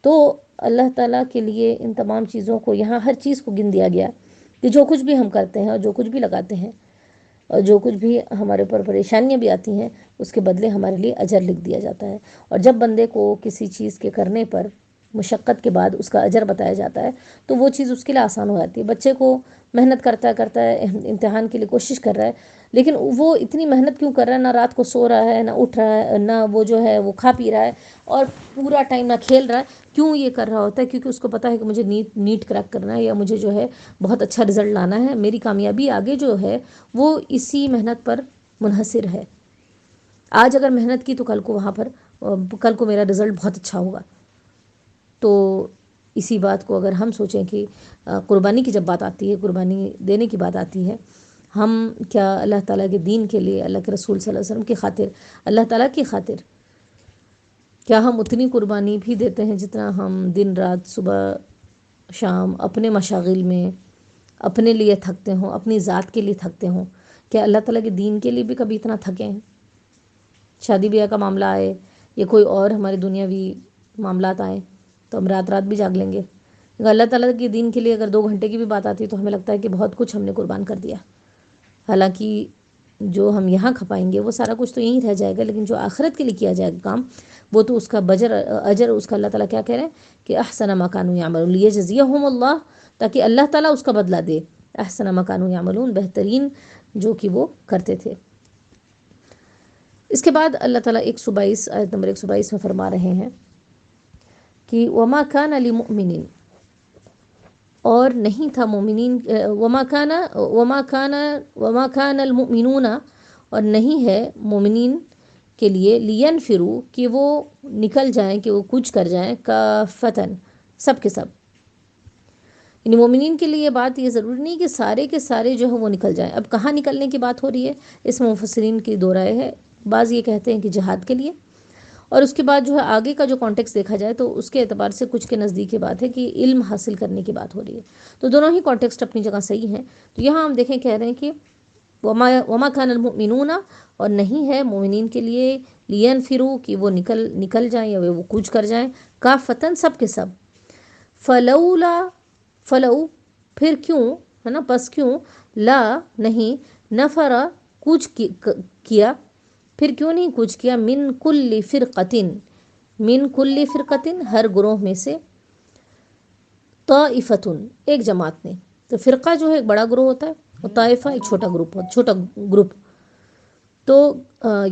تو اللہ تعالیٰ کے لیے ان تمام چیزوں کو، یہاں ہر چیز کو گن دیا گیا کہ جو کچھ بھی ہم کرتے ہیں اور جو کچھ بھی لگاتے ہیں اور جو کچھ بھی ہمارے اوپر پریشانیاں بھی آتی ہیں، اس کے بدلے ہمارے لیے اجر لکھ دیا جاتا ہے۔ اور جب بندے کو کسی چیز کے کرنے پر مشقت کے بعد اس کا اجر بتایا جاتا ہے تو وہ چیز اس کے لیے آسان ہو جاتی ہے۔ بچے کو محنت کرتا ہے، امتحان کے لیے کوشش کر رہا ہے، لیکن وہ اتنی محنت کیوں کر رہا ہے؟ نہ رات کو سو رہا ہے، نہ اٹھ رہا ہے، نہ وہ جو ہے وہ کھا پی رہا ہے، اور پورا ٹائم نہ کھیل رہا ہے۔ کیوں یہ کر رہا ہوتا ہے؟ کیونکہ اس کو پتا ہے کہ مجھے نیٹ کریک کرنا ہے، یا مجھے جو ہے بہت اچھا رزلٹ لانا ہے، میری کامیابی آگے جو ہے وہ اسی محنت پر منحصر ہے۔ آج اگر محنت کی تو کل کو میرا رزلٹ بہت اچھا ہوگا۔ تو اسی بات کو اگر ہم سوچیں کہ قربانی کی جب بات آتی ہے، قربانی دینے کی بات آتی ہے، ہم کیا اللہ تعالیٰ کے دین کے لیے، اللہ کے رسول صلی اللہ علیہ وسلم کی خاطر، اللہ تعالیٰ کی خاطر کیا ہم اتنی قربانی بھی دیتے ہیں جتنا ہم دن رات، صبح شام اپنے مشاغل میں اپنے لیے تھکتے ہوں، اپنی ذات کے لیے تھکتے ہوں؟ کیا اللہ تعالیٰ کے دین کے لیے بھی کبھی اتنا تھکے ہیں؟ شادی بیاہ کا معاملہ آئے یا کوئی اور ہمارے دنیاوی معاملات آئیں تو ہم رات بھی جاگ لیں گے۔ اگر اللہ تعالیٰ کے دین کے لیے اگر 2 گھنٹے کی بھی بات آتی ہے تو ہمیں لگتا ہے کہ بہت کچھ ہم نے قربان کر دیا، حالانکہ جو ہم یہاں کھپائیں گے وہ سارا کچھ تو یہیں رہ جائے گا، لیکن جو آخرت کے لیے کیا جائے گا کام، وہ تو اس کا اجر اس کا اللہ تعالیٰ کیا کہہ رہے ہیں کہ احسن ما کانوا یعملون لیجزیہم اللہ، تاکہ اللہ تعالیٰ اس کا بدلہ دے، احسن ما کانوا یعملون، بہترین جو کہ وہ کرتے تھے۔ اس کے بعد اللہ تعالیٰ آیت نمبر 122 میں فرما رہے ہیں کہ وما کان لمؤمن، اور نہیں تھا مومنین، وما کان المؤمنون، اور نہیں ہے مومنین کے لیے، لینفروا کہ وہ نکل جائیں، کہ وہ کوچ کر جائیں، کافتن سب کے سب، یعنی مومنین کے لیے یہ بات یہ ضروری نہیں کہ سارے کے سارے جو ہے وہ نکل جائیں. اب کہاں نکلنے کی بات ہو رہی ہے؟ اس میں مفسرین کی دو رائے ہے. بعض یہ کہتے ہیں کہ جہاد کے لیے، اور اس کے بعد جو ہے آگے کا جو کانٹیکس دیکھا جائے تو اس کے اعتبار سے کچھ کے نزدیک یہ بات ہے کہ علم حاصل کرنے کی بات ہو رہی ہے. تو دونوں ہی کانٹیکسٹ اپنی جگہ صحیح ہیں. تو یہاں ہم دیکھیں کہہ رہے ہیں کہ وما کان المؤمنون، اور نہیں ہے مومنین کے لیے لینفروا کہ وہ نکل جائیں یا وہ کوچ کر جائیں، کافتن سب کے سب. فلو پھر کیوں ہے نا، پس کیوں، لا نہیں، نفرا کوچ کیا، پھر کیوں نہیں کوچ کیا، من کل فرقتن ہر گروہ میں سے، طائفتن ایک جماعت نے. تو فرقہ جو ہے ایک بڑا گروہ ہوتا ہے اور طائفہ ایک چھوٹا گروپ. تو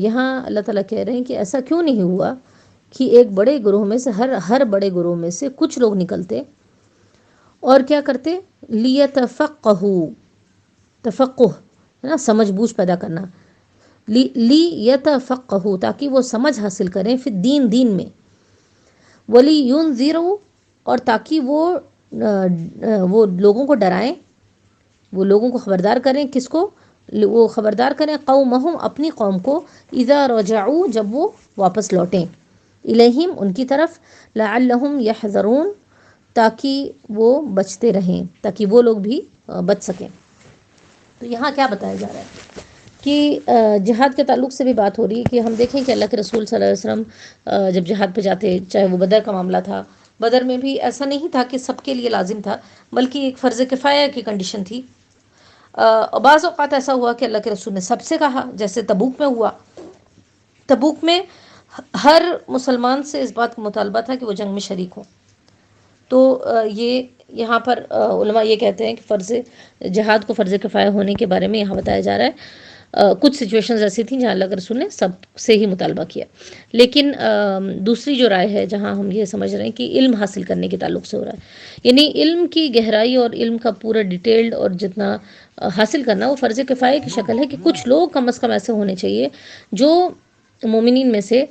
یہاں اللہ تعالیٰ کہہ رہے ہیں کہ ایسا کیوں نہیں ہوا کہ ایک بڑے گروہ میں سے ہر بڑے گروہ میں سے کچھ لوگ نکلتے اور کیا کرتے، تفقہ ہے نا، سمجھ بوجھ پیدا کرنا، لیتفقہوا تاکہ وہ سمجھ حاصل کریں، پھر دین میں، ولیونذروا اور تاکہ وہ لوگوں کو ڈرائیں، وہ لوگوں کو خبردار کریں. کس کو؟ وہ خبردار کریں قومہم اپنی قوم کو، اذا رجعوا جب وہ واپس لوٹیں، الیہم ان کی طرف، لعلہم یحذرون تاکہ وہ بچتے رہیں، تاکہ وہ لوگ بھی بچ سکیں. تو یہاں کیا بتایا جا رہا ہے کہ جہاد کے تعلق سے بھی بات ہو رہی ہے کہ ہم دیکھیں کہ اللہ کے رسول صلی اللہ علیہ وسلم جب جہاد پہ جاتے، چاہے وہ بدر کا معاملہ تھا، بدر میں بھی ایسا نہیں تھا کہ سب کے لیے لازم تھا، بلکہ ایک فرض کفایہ کی کنڈیشن تھی. بعض اوقات ایسا ہوا کہ اللہ کے رسول نے سب سے کہا، جیسے تبوک میں ہوا. تبوک میں ہر مسلمان سے اس بات کا مطالبہ تھا کہ وہ جنگ میں شریک ہوں. تو یہ یہاں پر علماء یہ کہتے ہیں کہ فرض جہاد کو فرض کفایہ ہونے کے بارے میں یہاں بتایا جا رہا ہے. کچھ سچویشنز ایسی تھیں جہاں اللہ کے رسول نے سب سے ہی مطالبہ کیا. لیکن دوسری جو رائے ہے جہاں ہم یہ سمجھ رہے ہیں کہ علم حاصل کرنے کے تعلق سے ہو رہا ہے، یعنی علم کی گہرائی اور علم کا پورا ڈیٹیلڈ اور جتنا حاصل کرنا وہ فرض کفایہ کی شکل ہے کہ کچھ لوگ کم از کم ایسے ہونے چاہیے جو مومنین میں سے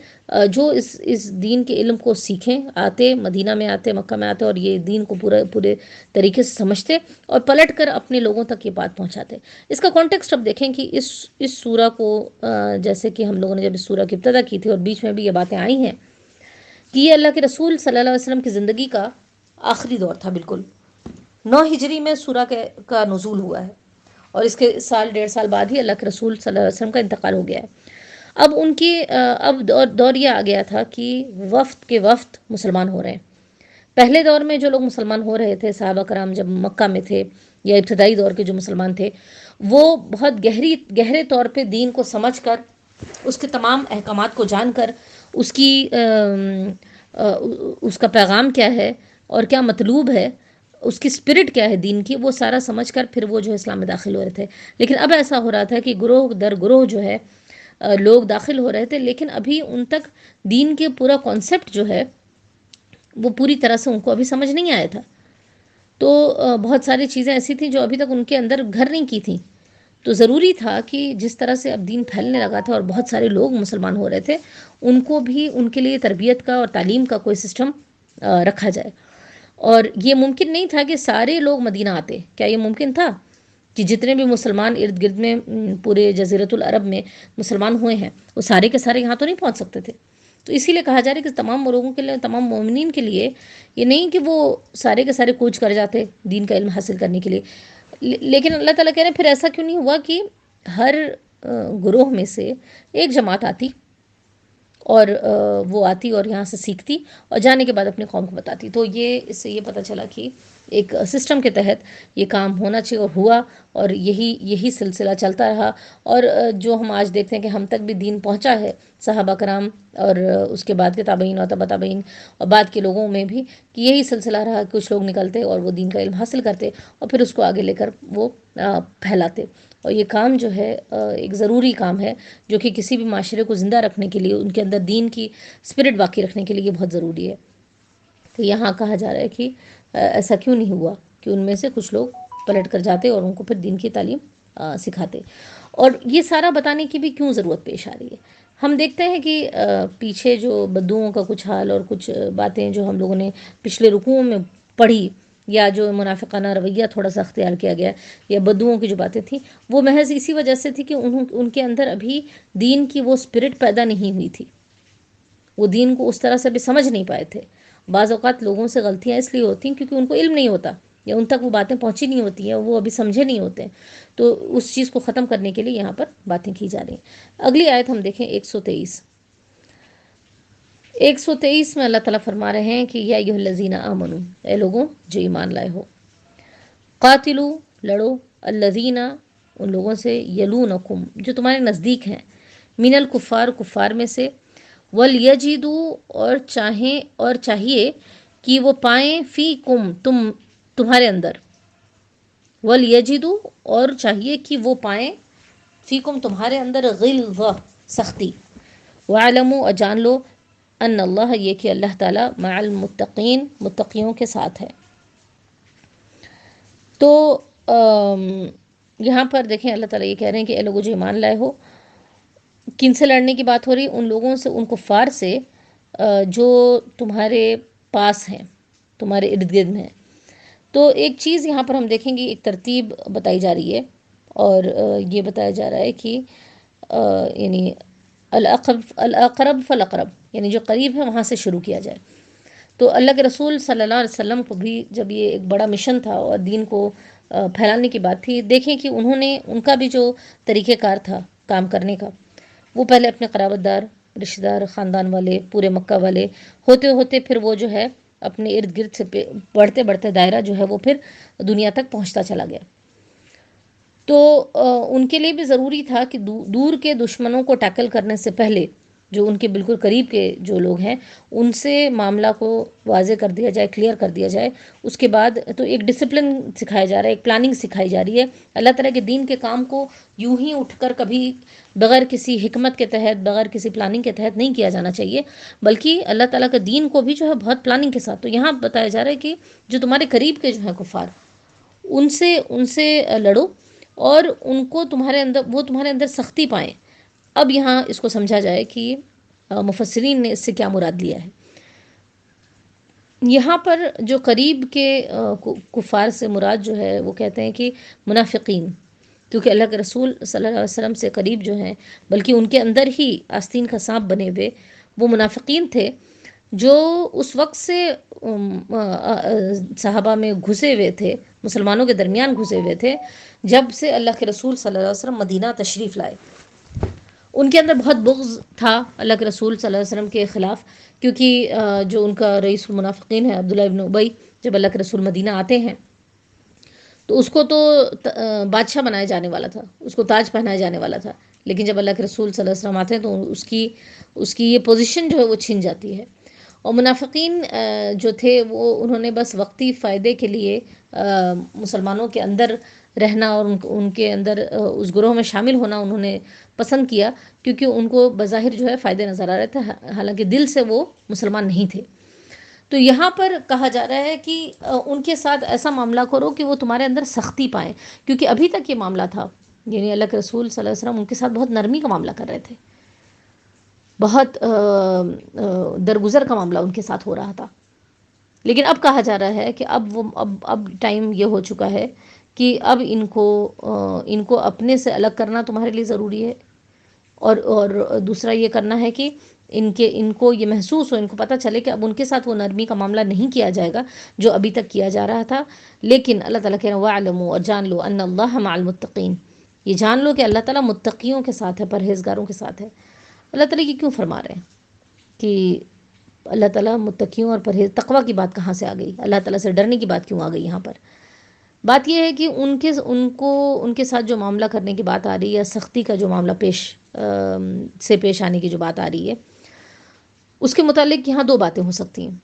جو اس دین کے علم کو سیکھیں، آتے مدینہ میں آتے، مکہ میں آتے اور یہ دین کو پورے طریقے سے سمجھتے اور پلٹ کر اپنے لوگوں تک یہ بات پہنچاتے. اس کا کانٹیکسٹ اب دیکھیں کہ اس سورہ کو جیسے کہ ہم لوگوں نے جب اس سورہ کی ابتدا کی تھی اور بیچ میں بھی یہ باتیں آئی ہیں کہ یہ اللہ کے رسول صلی اللہ علیہ وسلم کی زندگی کا آخری دور تھا. بالکل 9 ہجری میں سورہ کا نزول ہوا ہے اور اس کے سال 1.5 سال بعد ہی اللہ کے رسول صلی اللہ علیہ وسلم کا انتقال ہو گیا ہے. اب ان کی دور یہ آ گیا تھا کہ وفد مسلمان ہو رہے ہیں. پہلے دور میں جو لوگ مسلمان ہو رہے تھے، صحابہ کرام جب مکہ میں تھے یا ابتدائی دور کے جو مسلمان تھے، وہ بہت گہرے طور پہ دین کو سمجھ کر، اس کے تمام احکامات کو جان کر، اس کا پیغام کیا ہے اور کیا مطلوب ہے، اس کی اسپرٹ کیا ہے دین کی، وہ سارا سمجھ کر پھر وہ جو ہے اسلام میں داخل ہو رہے تھے. لیکن اب ایسا ہو رہا تھا کہ گروہ در گروہ جو ہے لوگ داخل ہو رہے تھے، لیکن ابھی ان تک دین کے پورا کانسیپٹ جو ہے وہ پوری طرح سے ان کو ابھی سمجھ نہیں آیا تھا. تو بہت ساری چیزیں ایسی تھیں جو ابھی تک ان کے اندر گھر نہیں کی تھیں. تو ضروری تھا کہ جس طرح سے اب دین پھیلنے لگا تھا اور بہت سارے لوگ مسلمان ہو رہے تھے، ان کو بھی ان کے لیے تربیت کا اور تعلیم کا کوئی سسٹم رکھا جائے. اور یہ ممکن نہیں تھا کہ سارے لوگ مدینہ آتے. کیا یہ ممکن تھا کہ جتنے بھی مسلمان ارد گرد میں پورے جزیرۃ العرب میں مسلمان ہوئے ہیں وہ سارے کے سارے یہاں تو نہیں پہنچ سکتے تھے؟ تو اسی لیے کہا جا رہا ہے کہ تمام لوگوں کے لیے، تمام مومنین کے لیے یہ نہیں کہ وہ سارے کے سارے کوچ کر جاتے دین کا علم حاصل کرنے کے لیے. لیکن اللہ تعالیٰ کہہ رہے ہیں پھر ایسا کیوں نہیں ہوا کہ ہر گروہ میں سے ایک جماعت آتی اور وہ آتی اور یہاں سے سیکھتی اور جانے کے بعد اپنی قوم کو بتاتی. تو اس سے یہ پتہ چلا کہ ایک سسٹم کے تحت یہ کام ہونا چاہیے اور ہوا، اور یہی سلسلہ چلتا رہا. اور جو ہم آج دیکھتے ہیں کہ ہم تک بھی دین پہنچا ہے صحابہ کرام اور اس کے بعد کے تابعین اور تبع تابعین اور بعد کے لوگوں میں بھی، کہ یہی سلسلہ رہا. کچھ لوگ نکلتے اور وہ دین کا علم حاصل کرتے اور پھر اس کو آگے لے کر وہ پھیلاتے. اور یہ کام جو ہے ایک ضروری کام ہے جو کہ کسی بھی معاشرے کو زندہ رکھنے کے لیے، ان کے اندر دین کی اسپرٹ باقی رکھنے کے لیے یہ بہت ضروری ہے. تو یہاں کہا جا رہا ہے کہ ایسا کیوں نہیں ہوا کہ ان میں سے کچھ لوگ پلٹ کر جاتے اور ان کو پھر دین کی تعلیم سکھاتے. اور یہ سارا بتانے کی بھی کیوں ضرورت پیش آ رہی ہے؟ ہم دیکھتے ہیں کہ پیچھے جو بدوؤں کا کچھ حال اور کچھ باتیں جو ہم لوگوں نے پچھلے رکوعوں میں پڑھی یا جو منافقانہ رویہ تھوڑا سا اختیار کیا گیا یا بدوؤں کی جو باتیں تھیں، وہ محض اسی وجہ سے تھی کہ ان کے اندر ابھی دین کی وہ سپرٹ پیدا نہیں ہوئی تھی، وہ دین کو اس طرح سے بھی سمجھ نہیں پائے تھے۔ بعض اوقات لوگوں سے غلطیاں اس لیے ہوتی ہیں کیونکہ ان کو علم نہیں ہوتا، یا ان تک وہ باتیں پہنچی نہیں ہوتی ہیں، وہ ابھی سمجھے نہیں ہوتے ہیں، تو اس چیز کو ختم کرنے کے لیے یہاں پر باتیں کی جا رہی ہیں۔ اگلی آیت ہم دیکھیں 123 میں اللہ تعالیٰ فرما رہے ہیں کہ یا ایھا الذین آمنو، اے لوگوں جو ایمان لائے ہو، قاتلو لڑو، الذین ان لوگوں سے، یلونکم جو تمہارے نزدیک ہیں، من الکفار کفار میں سے، ولیجدوا اور چاہیے کہ وہ پائیں فیکم تمہارے اندر، ولیجدوا اور چاہیے کہ وہ پائیں فیکم تمہارے اندر، غلظہ سختی، وعلموا اور جان لو، ان اللہ یہ کہ اللہ تعالیٰ مع المتقین متقیوں کے ساتھ ہے۔ تو یہاں پر دیکھیں اللہ تعالیٰ یہ کہہ رہے ہیں کہ اے لوگوں جو ایمان لائے ہو، کن سے لڑنے کی بات ہو رہی؟ ان لوگوں سے، ان کفار سے جو تمہارے پاس ہیں، تمہارے ارد گرد ہیں۔ تو ایک چیز یہاں پر ہم دیکھیں گے، ایک ترتیب بتائی جا رہی ہے، اور یہ بتایا جا رہا ہے کہ یعنی الاقرب فالاقرب، یعنی جو قریب ہے وہاں سے شروع کیا جائے۔ تو اللہ کے رسول صلی اللہ علیہ وسلم کو بھی جب یہ ایک بڑا مشن تھا اور دین کو پھیلانے کی بات تھی، دیکھیں کہ ان کا بھی جو طریقہ کار تھا کام کرنے کا، وہ پہلے اپنے قرابت دار، رشتہ دار، خاندان والے، پورے مکہ والے ہوتے ہوتے پھر وہ جو ہے اپنے ارد گرد سے بڑھتے بڑھتے دائرہ جو ہے وہ پھر دنیا تک پہنچتا چلا گیا۔ تو ان کے لیے بھی ضروری تھا کہ دور کے دشمنوں کو ٹیکل کرنے سے پہلے جو ان کے بالکل قریب کے جو لوگ ہیں ان سے معاملہ کو واضح کر دیا جائے، کلیئر کر دیا جائے۔ اس کے بعد تو ایک ڈسپلن سکھایا جا رہا ہے، ایک پلاننگ سکھائی جا رہی ہے۔ اللہ تعالیٰ کے دین کے کام کو یوں ہی اٹھ کر کبھی بغیر کسی حکمت کے تحت، بغیر کسی پلاننگ کے تحت نہیں کیا جانا چاہیے، بلکہ اللہ تعالیٰ کے دین کو بھی جو ہے بہت پلاننگ کے ساتھ۔ تو یہاں بتایا جا رہا ہے کہ جو تمہارے قریب کے جو ہیں کفار، ان سے لڑو، اور ان کو وہ تمہارے اندر سختی پائیں۔ اب یہاں اس کو سمجھا جائے کہ مفسرین نے اس سے کیا مراد لیا ہے۔ یہاں پر جو قریب کے کفار سے مراد جو ہے وہ کہتے ہیں کہ منافقین، کیونکہ اللہ کے رسول صلی اللہ علیہ وسلم سے قریب جو ہیں، بلکہ ان کے اندر ہی آستین کا سانپ بنے ہوئے وہ منافقین تھے جو اس وقت سے صحابہ میں گھسے ہوئے تھے، مسلمانوں کے درمیان گھسے ہوئے تھے، جب سے اللہ کے رسول صلی اللہ علیہ وسلم مدینہ تشریف لائے۔ ان کے اندر بہت بغض تھا اللہ کے رسول صلی اللہ علیہ وسلم کے خلاف، کیونکہ جو ان کا رئیس المنافقین ہے عبداللہ ابن ابی، جب اللہ کے رسول مدینہ آتے ہیں تو اس کو تو بادشاہ بنایا جانے والا تھا، اس کو تاج پہنایا جانے والا تھا، لیکن جب اللہ کے رسول صلی اللہ علیہ وسلم آتے ہیں تو اس کی یہ پوزیشن جو ہے وہ چھن جاتی ہے۔ اور منافقین جو تھے وہ انہوں نے بس وقتی فائدے کے لیے مسلمانوں کے اندر رہنا اور ان کے اندر اس گروہ میں شامل ہونا انہوں نے پسند کیا، کیونکہ ان کو بظاہر جو ہے فائدے نظر آ رہے تھے، حالانکہ دل سے وہ مسلمان نہیں تھے۔ تو یہاں پر کہا جا رہا ہے کہ ان کے ساتھ ایسا معاملہ کرو کہ وہ تمہارے اندر سختی پائیں، کیونکہ ابھی تک یہ معاملہ تھا، یعنی اللہ کے رسول صلی اللہ علیہ وسلم ان کے ساتھ بہت نرمی کا معاملہ کر رہے تھے، بہت درگزر کا معاملہ ان کے ساتھ ہو رہا تھا۔ لیکن اب کہا جا رہا ہے کہ اب ٹائم یہ ہو چکا ہے کہ اب ان کو اپنے سے الگ کرنا تمہارے لیے ضروری ہے، اور دوسرا یہ کرنا ہے کہ ان کو یہ محسوس ہو، ان کو پتہ چلے کہ اب ان کے ساتھ وہ نرمی کا معاملہ نہیں کیا جائے گا جو ابھی تک کیا جا رہا تھا۔ لیکن اللہ تعالیٰ کہہ رہے ہیں وَاعْلَمُوا، اور جان لو، ان اللہ مع المتقین، یہ جان لو کہ اللہ تعالیٰ متقیوں کے ساتھ ہے، پرہیزگاروں کے ساتھ ہے۔ اللہ تعالیٰ یہ کیوں فرما رہے ہیں کہ اللہ تعالیٰ متقیوں اور تقویٰ کی بات کہاں سے آ گئی؟ اللہ تعالیٰ سے ڈرنے کی بات کیوں آ گئی یہاں پر؟ بات یہ ہے کہ ان کے ساتھ جو معاملہ کرنے کی بات آ رہی ہے، یا سختی کا جو معاملہ پیش آنے کی جو بات آ رہی ہے، اس کے متعلق یہاں دو باتیں ہو سکتی ہیں۔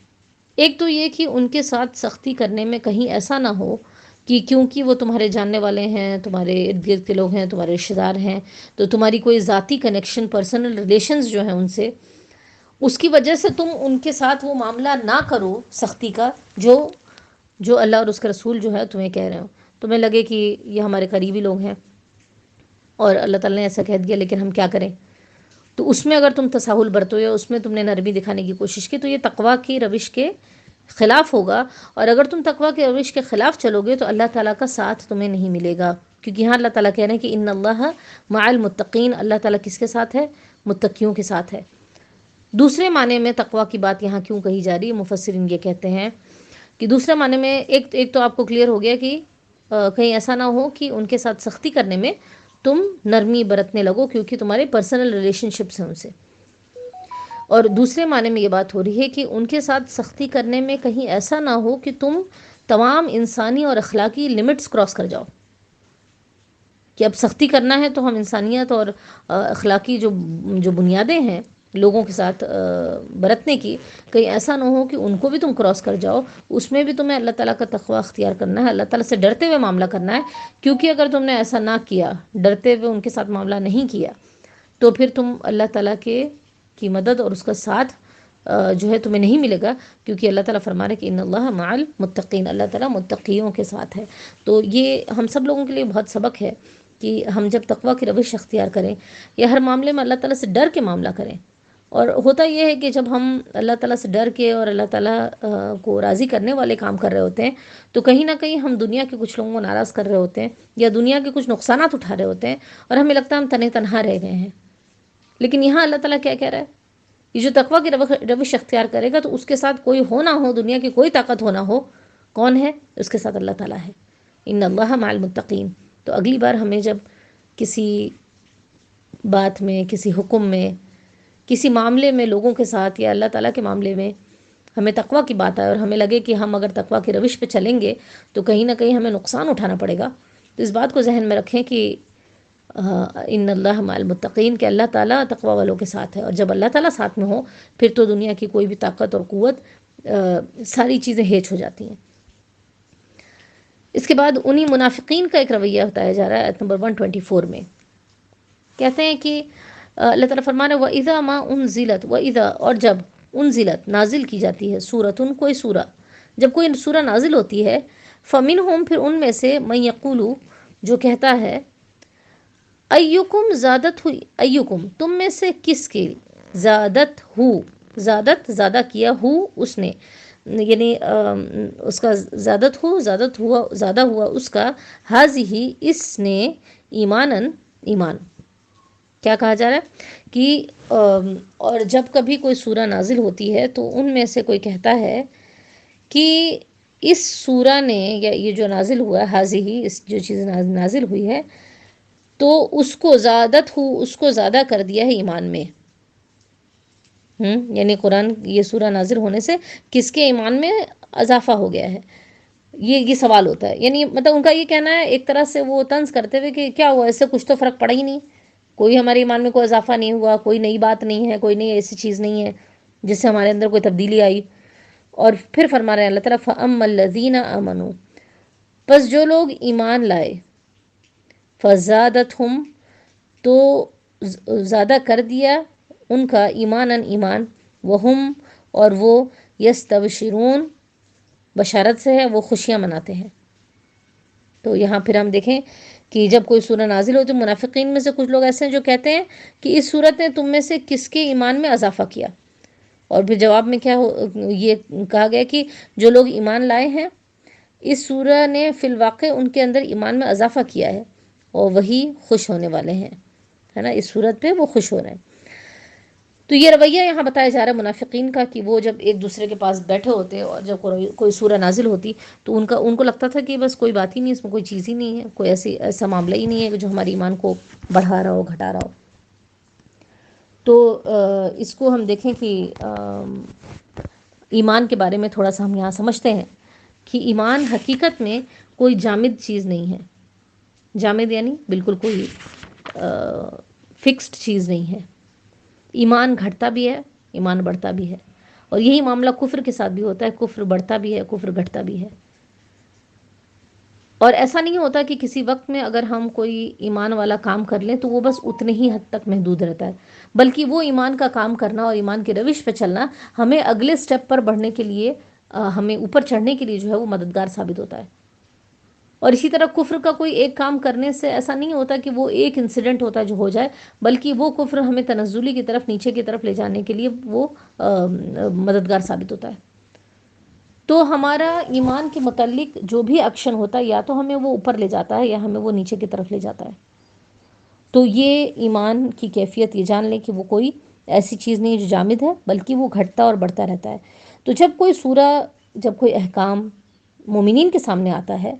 ایک تو یہ کہ ان کے ساتھ سختی کرنے میں کہیں ایسا نہ ہو کہ کیونکہ وہ تمہارے جاننے والے ہیں، تمہارے ارد گرد کے لوگ ہیں، تمہارے رشتہ دار ہیں، تو تمہاری کوئی ذاتی کنیکشن، پرسنل ریلیشنز جو ہیں ان سے، اس کی وجہ سے تم ان کے ساتھ وہ معاملہ نہ کرو سختی کا جو اللہ اور اس کے رسول جو ہے تمہیں کہہ رہے ہو۔ تمہیں لگے کہ یہ ہمارے قریبی لوگ ہیں اور اللہ تعالیٰ نے ایسا کہہ دیا، لیکن ہم کیا کریں؟ تو اس میں اگر تم تساہل برتو یا اس میں تم نے نرمی دکھانے کی کوشش کی تو یہ تقویٰ کی روش کے خلاف ہوگا، اور اگر تم تقویٰ کے روش کے خلاف چلو گے تو اللہ تعالیٰ کا ساتھ تمہیں نہیں ملے گا، کیونکہ یہاں اللہ تعالیٰ کہہ رہے ہیں کہ ان اللہ مع المتقین، اللہ تعالیٰ کس کے ساتھ ہے؟ متقیوں کے ساتھ ہے۔ دوسرے معنی میں تقویٰ کی بات یہاں کیوں کہی جا رہی ہے؟ مفسرین یہ کہتے ہیں کہ دوسرے معنی میں ایک تو آپ کو کلیئر ہو گیا کہ کہیں ایسا نہ ہو کہ ان کے ساتھ سختی کرنے میں تم نرمی برتنے لگو کیونکہ تمہارے پرسنل ریلیشن شپس ہیں ان سے، اور دوسرے معنی میں یہ بات ہو رہی ہے کہ ان کے ساتھ سختی کرنے میں کہیں ایسا نہ ہو کہ تم تمام انسانی اور اخلاقی لمٹس کراس کر جاؤ، کہ اب سختی کرنا ہے تو ہم انسانیت اور اخلاقی جو بنیادیں ہیں لوگوں کے ساتھ برتنے کی، کہیں ایسا نہ ہو کہ ان کو بھی تم کراس کر جاؤ، اس میں بھی تمہیں اللہ تعالیٰ کا تقویٰ اختیار کرنا ہے، اللہ تعالیٰ سے ڈرتے ہوئے معاملہ کرنا ہے، کیونکہ اگر تم نے ایسا نہ کیا، ڈرتے ہوئے ان کے ساتھ معاملہ نہیں کیا، تو پھر تم اللہ تعالیٰ کی مدد اور اس کا ساتھ جو ہے تمہیں نہیں ملے گا، کیونکہ اللہ تعالیٰ فرما رہے کہ ان اللہ مع المتقین، اللہ تعالیٰ متقیوں کے ساتھ ہے۔ تو یہ ہم سب لوگوں کے لیے بہت سبق ہے کہ ہم جب تقویٰ کی روش اختیار کریں یا ہر معاملے میں اللہ تعالیٰ سے ڈر کے معاملہ کریں، اور ہوتا یہ ہے کہ جب ہم اللہ تعالیٰ سے ڈر کے اور اللہ تعالیٰ کو راضی کرنے والے کام کر رہے ہوتے ہیں تو کہیں نہ کہیں ہم دنیا کے کچھ لوگوں کو ناراض کر رہے ہوتے ہیں یا دنیا کے کچھ نقصانات اٹھا رہے ہوتے ہیں، اور ہمیں لگتا ہے ہم تنہے تنہا رہ گئے ہیں۔ لیکن یہاں اللہ تعالیٰ کیا کہہ رہا ہے؟ یہ جو تقویٰ کی روش اختیار کرے گا تو اس کے ساتھ کوئی ہو نہ ہو، دنیا کی کوئی طاقت ہو نہ ہو، کون ہے؟ اس کے ساتھ اللہ تعالیٰ ہے، ان اللہ مع المتقین۔ تو اگلی بار ہمیں جب کسی بات میں، کسی حکم میں، کسی معاملے میں لوگوں کے ساتھ یا اللہ تعالیٰ کے معاملے میں ہمیں تقویٰ کی بات آئے اور ہمیں لگے کہ ہم اگر تقویٰ کی روش پہ چلیں گے تو کہیں نہ کہیں ہمیں نقصان اٹھانا پڑے گا، تو اس بات کو ذہن میں رکھیں کہ ان اللہ مع المتقین، کہ اللہ تعالیٰ تقویٰ والوں کے ساتھ ہے، اور جب اللہ تعالیٰ ساتھ میں ہو پھر تو دنیا کی کوئی بھی طاقت اور قوت ساری چیزیں ہیچ ہو جاتی ہیں۔ اس کے بعد انہی منافقین کا ایک رویہ بتایا جا رہا ہے آیت نمبر 124 میں، کہتے ہیں کہ اللہ تعالیٰ فرما رہے وَإِذَا مَا أُنزِلَتْ، وَإِذَا، اور جب انزلت نازل کی جاتی ہے، سورتن، کوئی سورہ، جب کوئی سورہ نازل ہوتی ہے، فَمِنْهُمْ، پھر ان میں سے، مَن يَقُولُ، جو کہتا ہے، ایکم زادت ہوئی، ایکم، تم میں سے کس کے، زادت ہو، زادت زیادہ کیا، ہو اس نے، یعنی اس کا زادت ہو، زادت ہوا، زیادہ ہوا اس کا، ہذہ، اس نے، ایمانن، ایمان۔ کیا کہا جا رہا ہے کہ اور جب کبھی کوئی سورہ نازل ہوتی ہے تو ان میں سے کوئی کہتا ہے کہ اس سورہ نے، یا یہ جو نازل ہوا ہے، ہذہ، اس جو چیز نازل ہوئی ہے، تو اس کو زیادت ہو، اس کو زیادہ کر دیا ہے ایمان میں۔ یعنی قرآن، یہ سورہ نازل ہونے سے کس کے ایمان میں اضافہ ہو گیا ہے، یہ سوال ہوتا ہے۔ یعنی مطلب ان کا یہ کہنا ہے، ایک طرح سے وہ طنز کرتے ہوئے کہ کیا ہوا، اس سے کچھ تو فرق پڑا ہی نہیں، کوئی ہمارے ایمان میں کوئی اضافہ نہیں ہوا، کوئی نئی بات نہیں ہے، کوئی نئی ایسی چیز نہیں ہے جس سے ہمارے اندر کوئی تبدیلی آئی۔ اور پھر فرما رہے ہیں اللہ تعالیٰ فَأَمَّا الَّذِينَ آمَنُوا، پس جو لوگ ایمان لائے، فَزَادَتْهُمْ، تو زیادہ کر دیا ان کا، ایماناً، ایمان، وہم، اور وہ، یستبشرون، بشارت سے ہے، وہ خوشیاں مناتے ہیں۔ تو یہاں پھر ہم دیکھیں کہ جب کوئی سورہ نازل ہو تو منافقین میں سے کچھ لوگ ایسے ہیں جو کہتے ہیں کہ اس سورت نے تم میں سے کس کے ایمان میں اضافہ کیا، اور پھر جواب میں کیا یہ کہا گیا کہ جو لوگ ایمان لائے ہیں اس سورہ نے فی الواقع ان کے اندر ایمان میں اضافہ کیا ہے، اور وہی خوش ہونے والے ہیں، ہے نا، اس صورت پہ وہ خوش ہو رہے ہیں۔ تو یہ رویہ یہاں بتایا جا رہا ہے منافقین کا کہ وہ جب ایک دوسرے کے پاس بیٹھے ہوتے اور جب کوئی سورہ نازل ہوتی تو ان کو لگتا تھا کہ بس کوئی بات ہی نہیں، اس میں کوئی چیز ہی نہیں ہے، کوئی ایسا معاملہ ہی نہیں ہے جو ہمارے ایمان کو بڑھا رہا ہو، گھٹا رہا ہو۔ تو اس کو ہم دیکھیں کہ ایمان کے بارے میں تھوڑا سا ہم یہاں سمجھتے ہیں کہ ایمان حقیقت میں کوئی جامد چیز نہیں ہے، جامد یعنی بالکل کوئی فکسڈ چیز نہیں ہے۔ ایمان گھٹتا بھی ہے، ایمان بڑھتا بھی ہے، اور یہی معاملہ کفر کے ساتھ بھی ہوتا ہے، کفر بڑھتا بھی ہے، کفر گھٹتا بھی ہے۔ اور ایسا نہیں ہوتا کہ کسی وقت میں اگر ہم کوئی ایمان والا کام کر لیں تو وہ بس اتنے ہی حد تک محدود رہتا ہے، بلکہ وہ ایمان کا کام کرنا اور ایمان کے روش پہ چلنا ہمیں اگلے سٹیپ پر بڑھنے کے لیے، ہمیں اوپر چڑھنے کے لیے جو ہے وہ مددگار ثابت ہوتا ہے۔ اور اسی طرح کفر کا کوئی ایک کام کرنے سے ایسا نہیں ہوتا کہ وہ ایک انسیڈنٹ ہوتا ہے جو ہو جائے، بلکہ وہ کفر ہمیں تنزلی کی طرف، نیچے کی طرف لے جانے کے لیے وہ مددگار ثابت ہوتا ہے۔ تو ہمارا ایمان کے متعلق جو بھی ایکشن ہوتا ہے یا تو ہمیں وہ اوپر لے جاتا ہے یا ہمیں وہ نیچے کی طرف لے جاتا ہے. تو یہ ایمان کی کیفیت، یہ جان لیں کہ وہ کوئی ایسی چیز نہیں جو جامد ہے، بلکہ وہ گھٹتا اور بڑھتا رہتا ہے. تو جب کوئی سورہ، جب کوئی احکام مومنین کے سامنے آتا ہے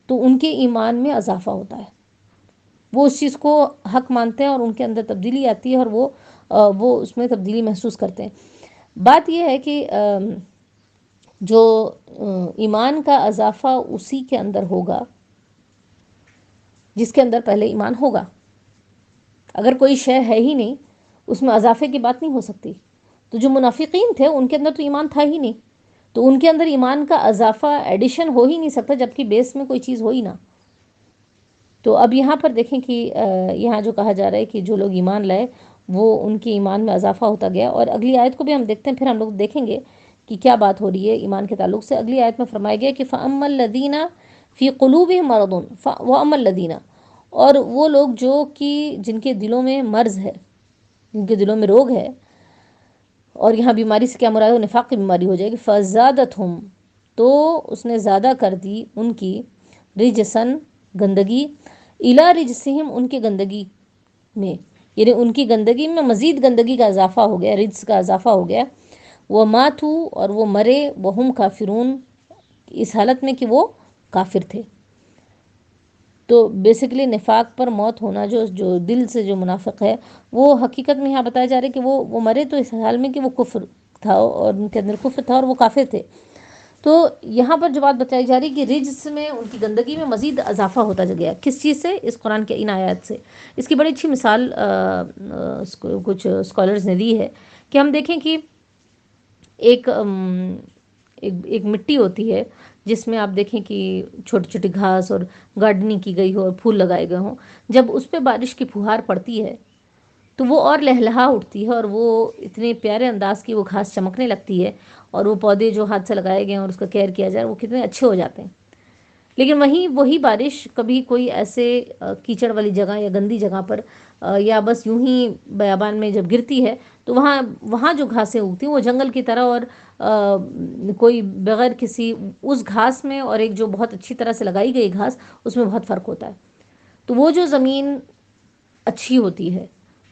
تو ان کے ایمان میں اضافہ ہوتا ہے، وہ اس چیز کو حق مانتے ہیں اور ان کے اندر تبدیلی آتی ہے اور وہ اس میں تبدیلی محسوس کرتے ہیں. بات یہ ہے کہ جو ایمان کا اضافہ اسی کے اندر ہوگا جس کے اندر پہلے ایمان ہوگا. اگر کوئی شے ہے ہی نہیں، اس میں اضافے کی بات نہیں ہو سکتی. تو جو منافقین تھے ان کے اندر تو ایمان تھا ہی نہیں، تو ان کے اندر ایمان کا اضافہ ایڈیشن ہو ہی نہیں سکتا جبکہ بیس میں کوئی چیز ہو ہی نہ. تو اب یہاں پر دیکھیں کہ یہاں جو کہا جا رہا ہے کہ جو لوگ ایمان لائے وہ ان کے ایمان میں اضافہ ہوتا گیا. اور اگلی آیت کو بھی ہم دیکھتے ہیں، پھر ہم لوگ دیکھیں گے کہ کیا بات ہو رہی ہے ایمان کے تعلق سے. اگلی آیت میں فرمایا گیا کہ فَأَمَّا الَّذِينَ فِي قُلُوبِهِمْ مَرَضٌ وَأَمَّا الَّذِينَ، اور وہ لوگ جو کہ جن کے دلوں میں مرض ہے، جن کے دلوں میں روگ ہے، اور یہاں بیماری سے کیا مراد ہے؟ نفاق کی بیماری ہو جائے گی. فَزَادَتْهُمْ، تو اس نے زیادہ کر دی ان کی، رجسن، گندگی، اِلَىٰ رِجْسِهِمْ، ان کی گندگی میں، یعنی ان کی گندگی میں مزید گندگی کا اضافہ ہو گیا، رجس کا اضافہ ہو گیا. وَمَاتُوا، اور وہ مرے، وَهُمْ كَافِرُونَ، اس حالت میں کہ وہ کافر تھے. تو بیسیکلی نفاق پر موت ہونا، جو دل سے جو منافق ہے، وہ حقیقت میں یہاں بتایا جا رہا ہے کہ وہ مرے تو اس حال میں کہ وہ کفر تھا اور ان کے اندر کفر تھا اور وہ کافر تھے. تو یہاں پر جو بات بتائی جا رہی ہے کہ رجس میں، ان کی گندگی میں مزید اضافہ ہوتا گیا. کس چیز سے؟ اس قرآن کے ان آیات سے. اس کی بڑی اچھی مثال کچھ اسکالرز نے دی ہے کہ ہم دیکھیں کہ ایک مٹی ہوتی ہے جس میں آپ دیکھیں کہ چھوٹی چھوٹی گھاس اور گارڈننگ کی گئی ہو اور پھول لگائے گئے ہوں. جب اس پہ بارش کی پھوہار پڑتی ہے تو وہ اور لہلہا اٹھتی ہے اور وہ اتنے پیارے انداز کی وہ گھاس چمکنے لگتی ہے، اور وہ پودے جو ہاتھ سے لگائے گئے ہیں اور اس کا کیئر کیا جائے وہ کتنے اچھے ہو جاتے ہیں. لیکن وہی بارش کبھی کوئی ایسے کیچڑ والی جگہ یا گندی جگہ پر یا بس یوں ہی بیابان میں جب گرتی ہے تو وہاں جو گھاسیں اگتی ہیں وہ جنگل کی طرح، اور کوئی بغیر کسی اس گھاس میں اور ایک جو بہت اچھی طرح سے لگائی گئی گھاس، اس میں بہت فرق ہوتا ہے. تو وہ جو زمین اچھی ہوتی ہے،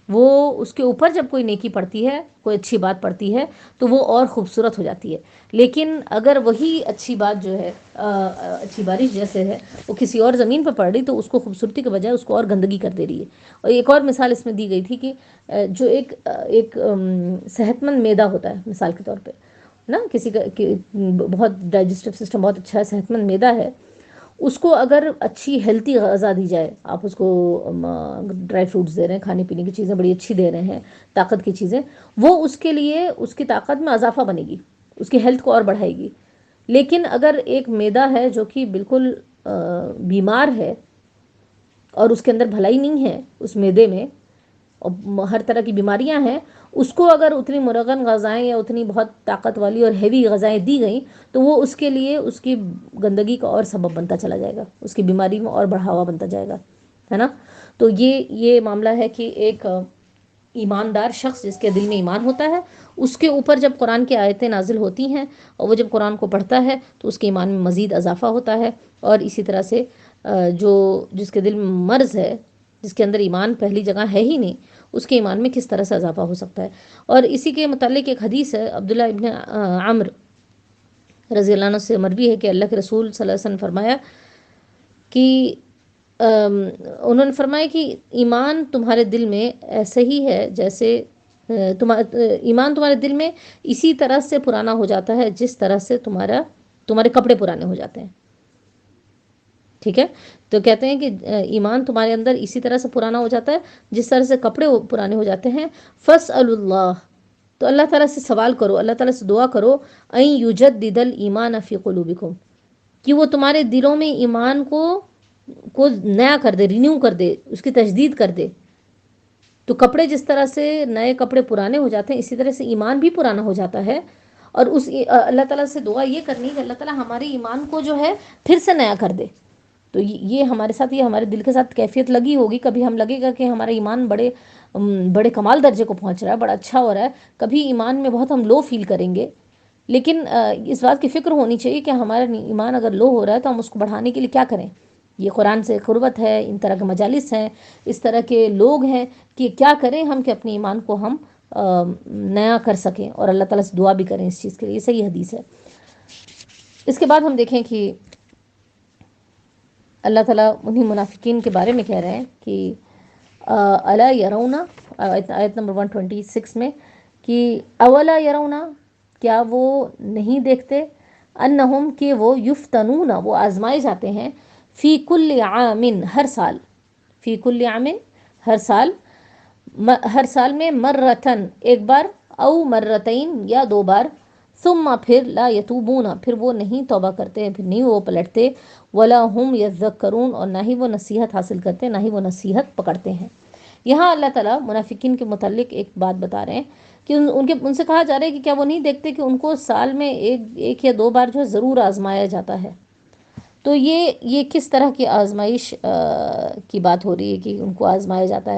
وہ اس کے اوپر جب کوئی نیکی پڑتی ہے، کوئی اچھی بات پڑتی ہے تو وہ اور خوبصورت ہو جاتی ہے. لیکن اگر وہی اچھی بات جو ہے، اچھی بارش جیسے ہے، وہ کسی اور زمین پر پڑ رہی تو اس کو خوبصورتی کے بجائے اس کو اور گندگی کر دے رہی ہے. اور ایک اور مثال اس میں دی گئی تھی کہ جو ایک صحت مند میدا ہوتا ہے، مثال کے طور پہ نا، کسی کا بہت ڈائجسٹو سسٹم بہت اچھا ہے، صحت مند میدا ہے، اس کو اگر اچھی ہیلتھی غذا دی جائے، آپ اس کو ڈرائی فروٹس دے رہے ہیں، کھانے پینے کی چیزیں بڑی اچھی دے رہے ہیں، طاقت کی چیزیں، وہ اس کے لیے اس کی طاقت میں اضافہ بنے گی، اس کی ہیلتھ کو اور بڑھائے گی. لیکن اگر ایک میدا ہے جو کہ بالکل بیمار ہے اور اس کے اندر بھلائی نہیں ہے، اس میدے میں اور ہر طرح کی بیماریاں ہیں، اس کو اگر اتنی مرغن غذائیں یا اتنی بہت طاقت والی اور ہیوی غذائیں دی گئیں تو وہ اس کے لیے اس کی گندگی کا اور سبب بنتا چلا جائے گا، اس کی بیماری میں اور بڑھاوا بنتا جائے گا، ہے نا. تو یہ معاملہ ہے کہ ایک ایماندار شخص جس کے دل میں ایمان ہوتا ہے، اس کے اوپر جب قرآن کی آیتیں نازل ہوتی ہیں اور وہ جب قرآن کو پڑھتا ہے تو اس کے ایمان میں مزید اضافہ ہوتا ہے. اور اسی طرح سے جس کے دل میں مرض ہے، جس کے اندر ایمان پہلی جگہ ہے ہی نہیں، اس کے ایمان میں کس طرح سے اضافہ ہو سکتا ہے. اور اسی کے متعلق ایک حدیث ہے، عبداللہ ابن عمرو رضی اللہ عنہ سے مروی ہے کہ اللہ کے رسول صلی اللہ علیہ وسلم فرمایا کہ انہوں نے فرمایا کہ ایمان تمہارے دل میں ایسے ہی ہے جیسے ایمان تمہارے دل میں اسی طرح سے پرانا ہو جاتا ہے جس طرح سے تمہارے کپڑے پرانے ہو جاتے ہیں. ٹھیک ہے، تو کہتے ہیں کہ ایمان تمہارے اندر اسی طرح سے پرانا ہو جاتا ہے جس طرح سے کپڑے پرانے ہو جاتے ہیں. فَاسْأَلُوا اللَّهَ، تو اللہ تعالیٰ سے سوال کرو، اللہ تعالیٰ سے دعا کرو، أَن يُجَدِّدَ الْإِيمَانَ فِي قُلُوبِكُمْ، کہ وہ تمہارے دلوں میں ایمان کو نیا کر دے، رینیو کر دے، اس کی تجدید کر دے. تو کپڑے جس طرح سے نئے کپڑے پرانے ہو جاتے ہیں، اسی طرح سے ایمان بھی پرانا ہو جاتا ہے. اور اللہ تعالیٰ سے دعا یہ کرنی کہ اللہ تعالیٰ ہمارے ایمان کو جو ہے پھر سے نیا کر دے. تو یہ ہمارے ساتھ، یہ ہمارے دل کے ساتھ کیفیت لگی ہوگی. کبھی ہم لگے گا کہ ہمارا ایمان بڑے کمال درجے کو پہنچ رہا ہے، بڑا اچھا ہو رہا ہے. کبھی ایمان میں بہت ہم لو فیل کریں گے لیکن اس بات کی فکر ہونی چاہیے کہ ہمارا ایمان اگر لو ہو رہا ہے تو ہم اس کو بڑھانے کے لیے کیا کریں. یہ قرآن سے قربت ہے، ان طرح کے مجالس ہیں، اس طرح کے لوگ ہیں کہ کیا کریں ہم کہ اپنے ایمان کو ہم نیا کر سکیں، اور اللہ تعالیٰ سے دعا بھی کریں اس چیز کے لیے. یہ صحیح حدیث ہے. اس کے بعد ہم دیکھیں کہ اللہ تعالیٰ انہی منافقین کے بارے میں کہہ رہے ہیں کہ الا یرونا، آیت نمبر 126 میں، کہ اولا یرونا، کیا وہ نہیں دیکھتے، انہم، کہ وہ یفتنون، وہ آزمائے جاتے ہیں، فی کل عام، ہر سال، فی کل عام، ہر سال، ہر سال میں، مرتن، ایک بار، او مرتین، یا دو بار، ثم، پھر، لا یتوبون، پھر وہ نہیں توبہ کرتے، پھر نہیں وہ پلٹتے، ولا ہم یذکرون، اور نہ ہی وہ نصیحت حاصل کرتے، نہ ہی وہ نصیحت پکڑتے ہیں. یہاں اللہ تعالیٰ منافقین کے متعلق ایک بات بتا رہے ہیں کہ ان سے کہا جا رہا ہے کہ کیا وہ نہیں دیکھتے کہ ان کو سال میں ایک یا دو بار جو ہے ضرور آزمایا جاتا ہے. تو یہ کس طرح کی آزمائش کی بات ہو رہی ہے کہ ان کو آزمایا جاتا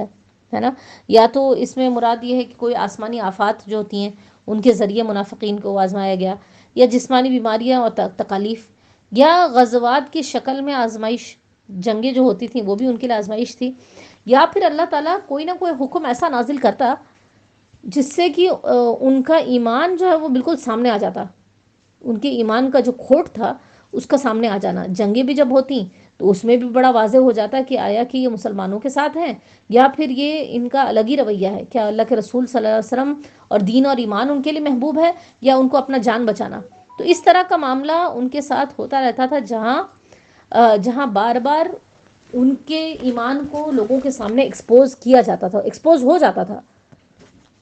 ہے نا؟ یا تو اس میں مراد یہ ہے کہ کوئی آسمانی آفات جو ہوتی ہیں ان کے ذریعے منافقین کو آزمایا گیا، یا جسمانی بیماریاں اور تکالیف، یا غزوات کی شکل میں آزمائش، جنگیں جو ہوتی تھیں وہ بھی ان کے لیے آزمائش تھی، یا پھر اللہ تعالیٰ کوئی نہ کوئی حکم ایسا نازل کرتا جس سے کہ ان کا ایمان جو ہے وہ بالکل سامنے آ جاتا، ان کے ایمان کا جو کھوٹ تھا اس کا سامنے آ جانا. جنگیں بھی جب ہوتی تو اس میں بھی بڑا واضح ہو جاتا کہ آیا کہ یہ مسلمانوں کے ساتھ ہیں یا پھر یہ ان کا الگ ہی رویہ ہے، کیا اللہ کے رسول صلی اللہ علیہ وسلم اور دین اور ایمان ان کے لیے محبوب ہے یا ان کو اپنا جان بچانا. تو اس طرح کا معاملہ ان کے ساتھ ہوتا رہتا تھا، جہاں بار بار ان کے ایمان کو لوگوں کے سامنے ایکسپوز کیا جاتا تھا، ایکسپوز ہو جاتا تھا.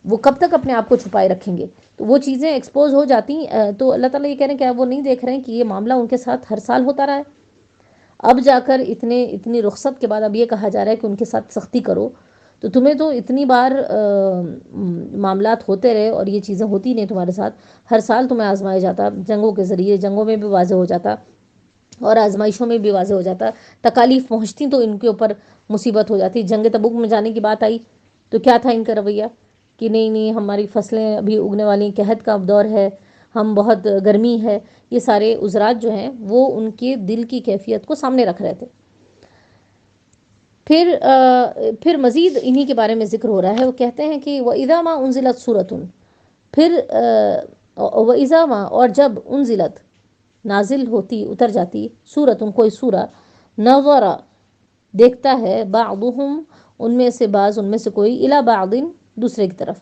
وہ کب تک اپنے آپ کو چھپائے رکھیں گے؟ تو وہ چیزیں ایکسپوز ہو جاتی. تو اللہ تعالیٰ یہ کہہ رہے ہیں کہ وہ نہیں دیکھ رہے ہیں کہ یہ معاملہ ان کے ساتھ ہر سال ہوتا رہا ہے. اب جا کر اتنی رخصت کے بعد اب یہ کہا جا رہا ہے کہ ان کے ساتھ سختی کرو. تو تمہیں تو اتنی بار معاملات ہوتے رہے اور یہ چیزیں ہوتی نہیں تمہارے ساتھ، ہر سال تمہیں آزمایا جاتا، جنگوں کے ذریعے، جنگوں میں بھی واضح ہو جاتا اور آزمائشوں میں بھی واضح ہو جاتا، تکالیف پہنچتی تو ان کے اوپر مصیبت ہو جاتی. جنگ تبوک میں جانے کی بات آئی تو کیا تھا ان کا رویہ کہ نہیں ہماری فصلیں ابھی اگنے والی، قحط کا دور ہے، ہم بہت گرمی ہے. یہ سارے عذرات جو ہیں وہ ان کے دل کی کیفیت کو سامنے رکھ رہے تھے. پھر مزید انہی کے بارے میں ذکر ہو رہا ہے. وہ کہتے ہیں کہ وَإِذَا مَا أُنزِلَتْ سُورَةٌ، پھر وَإِذَا مَا، اور جب، انزلت، نازل ہوتی، اتر جاتی، سورتن، کوئی سورہ، نظر، دیکھتا ہے، بعضهم، ان میں سے بعض، ان میں سے کوئی، الی بعض، دوسرے کی طرف.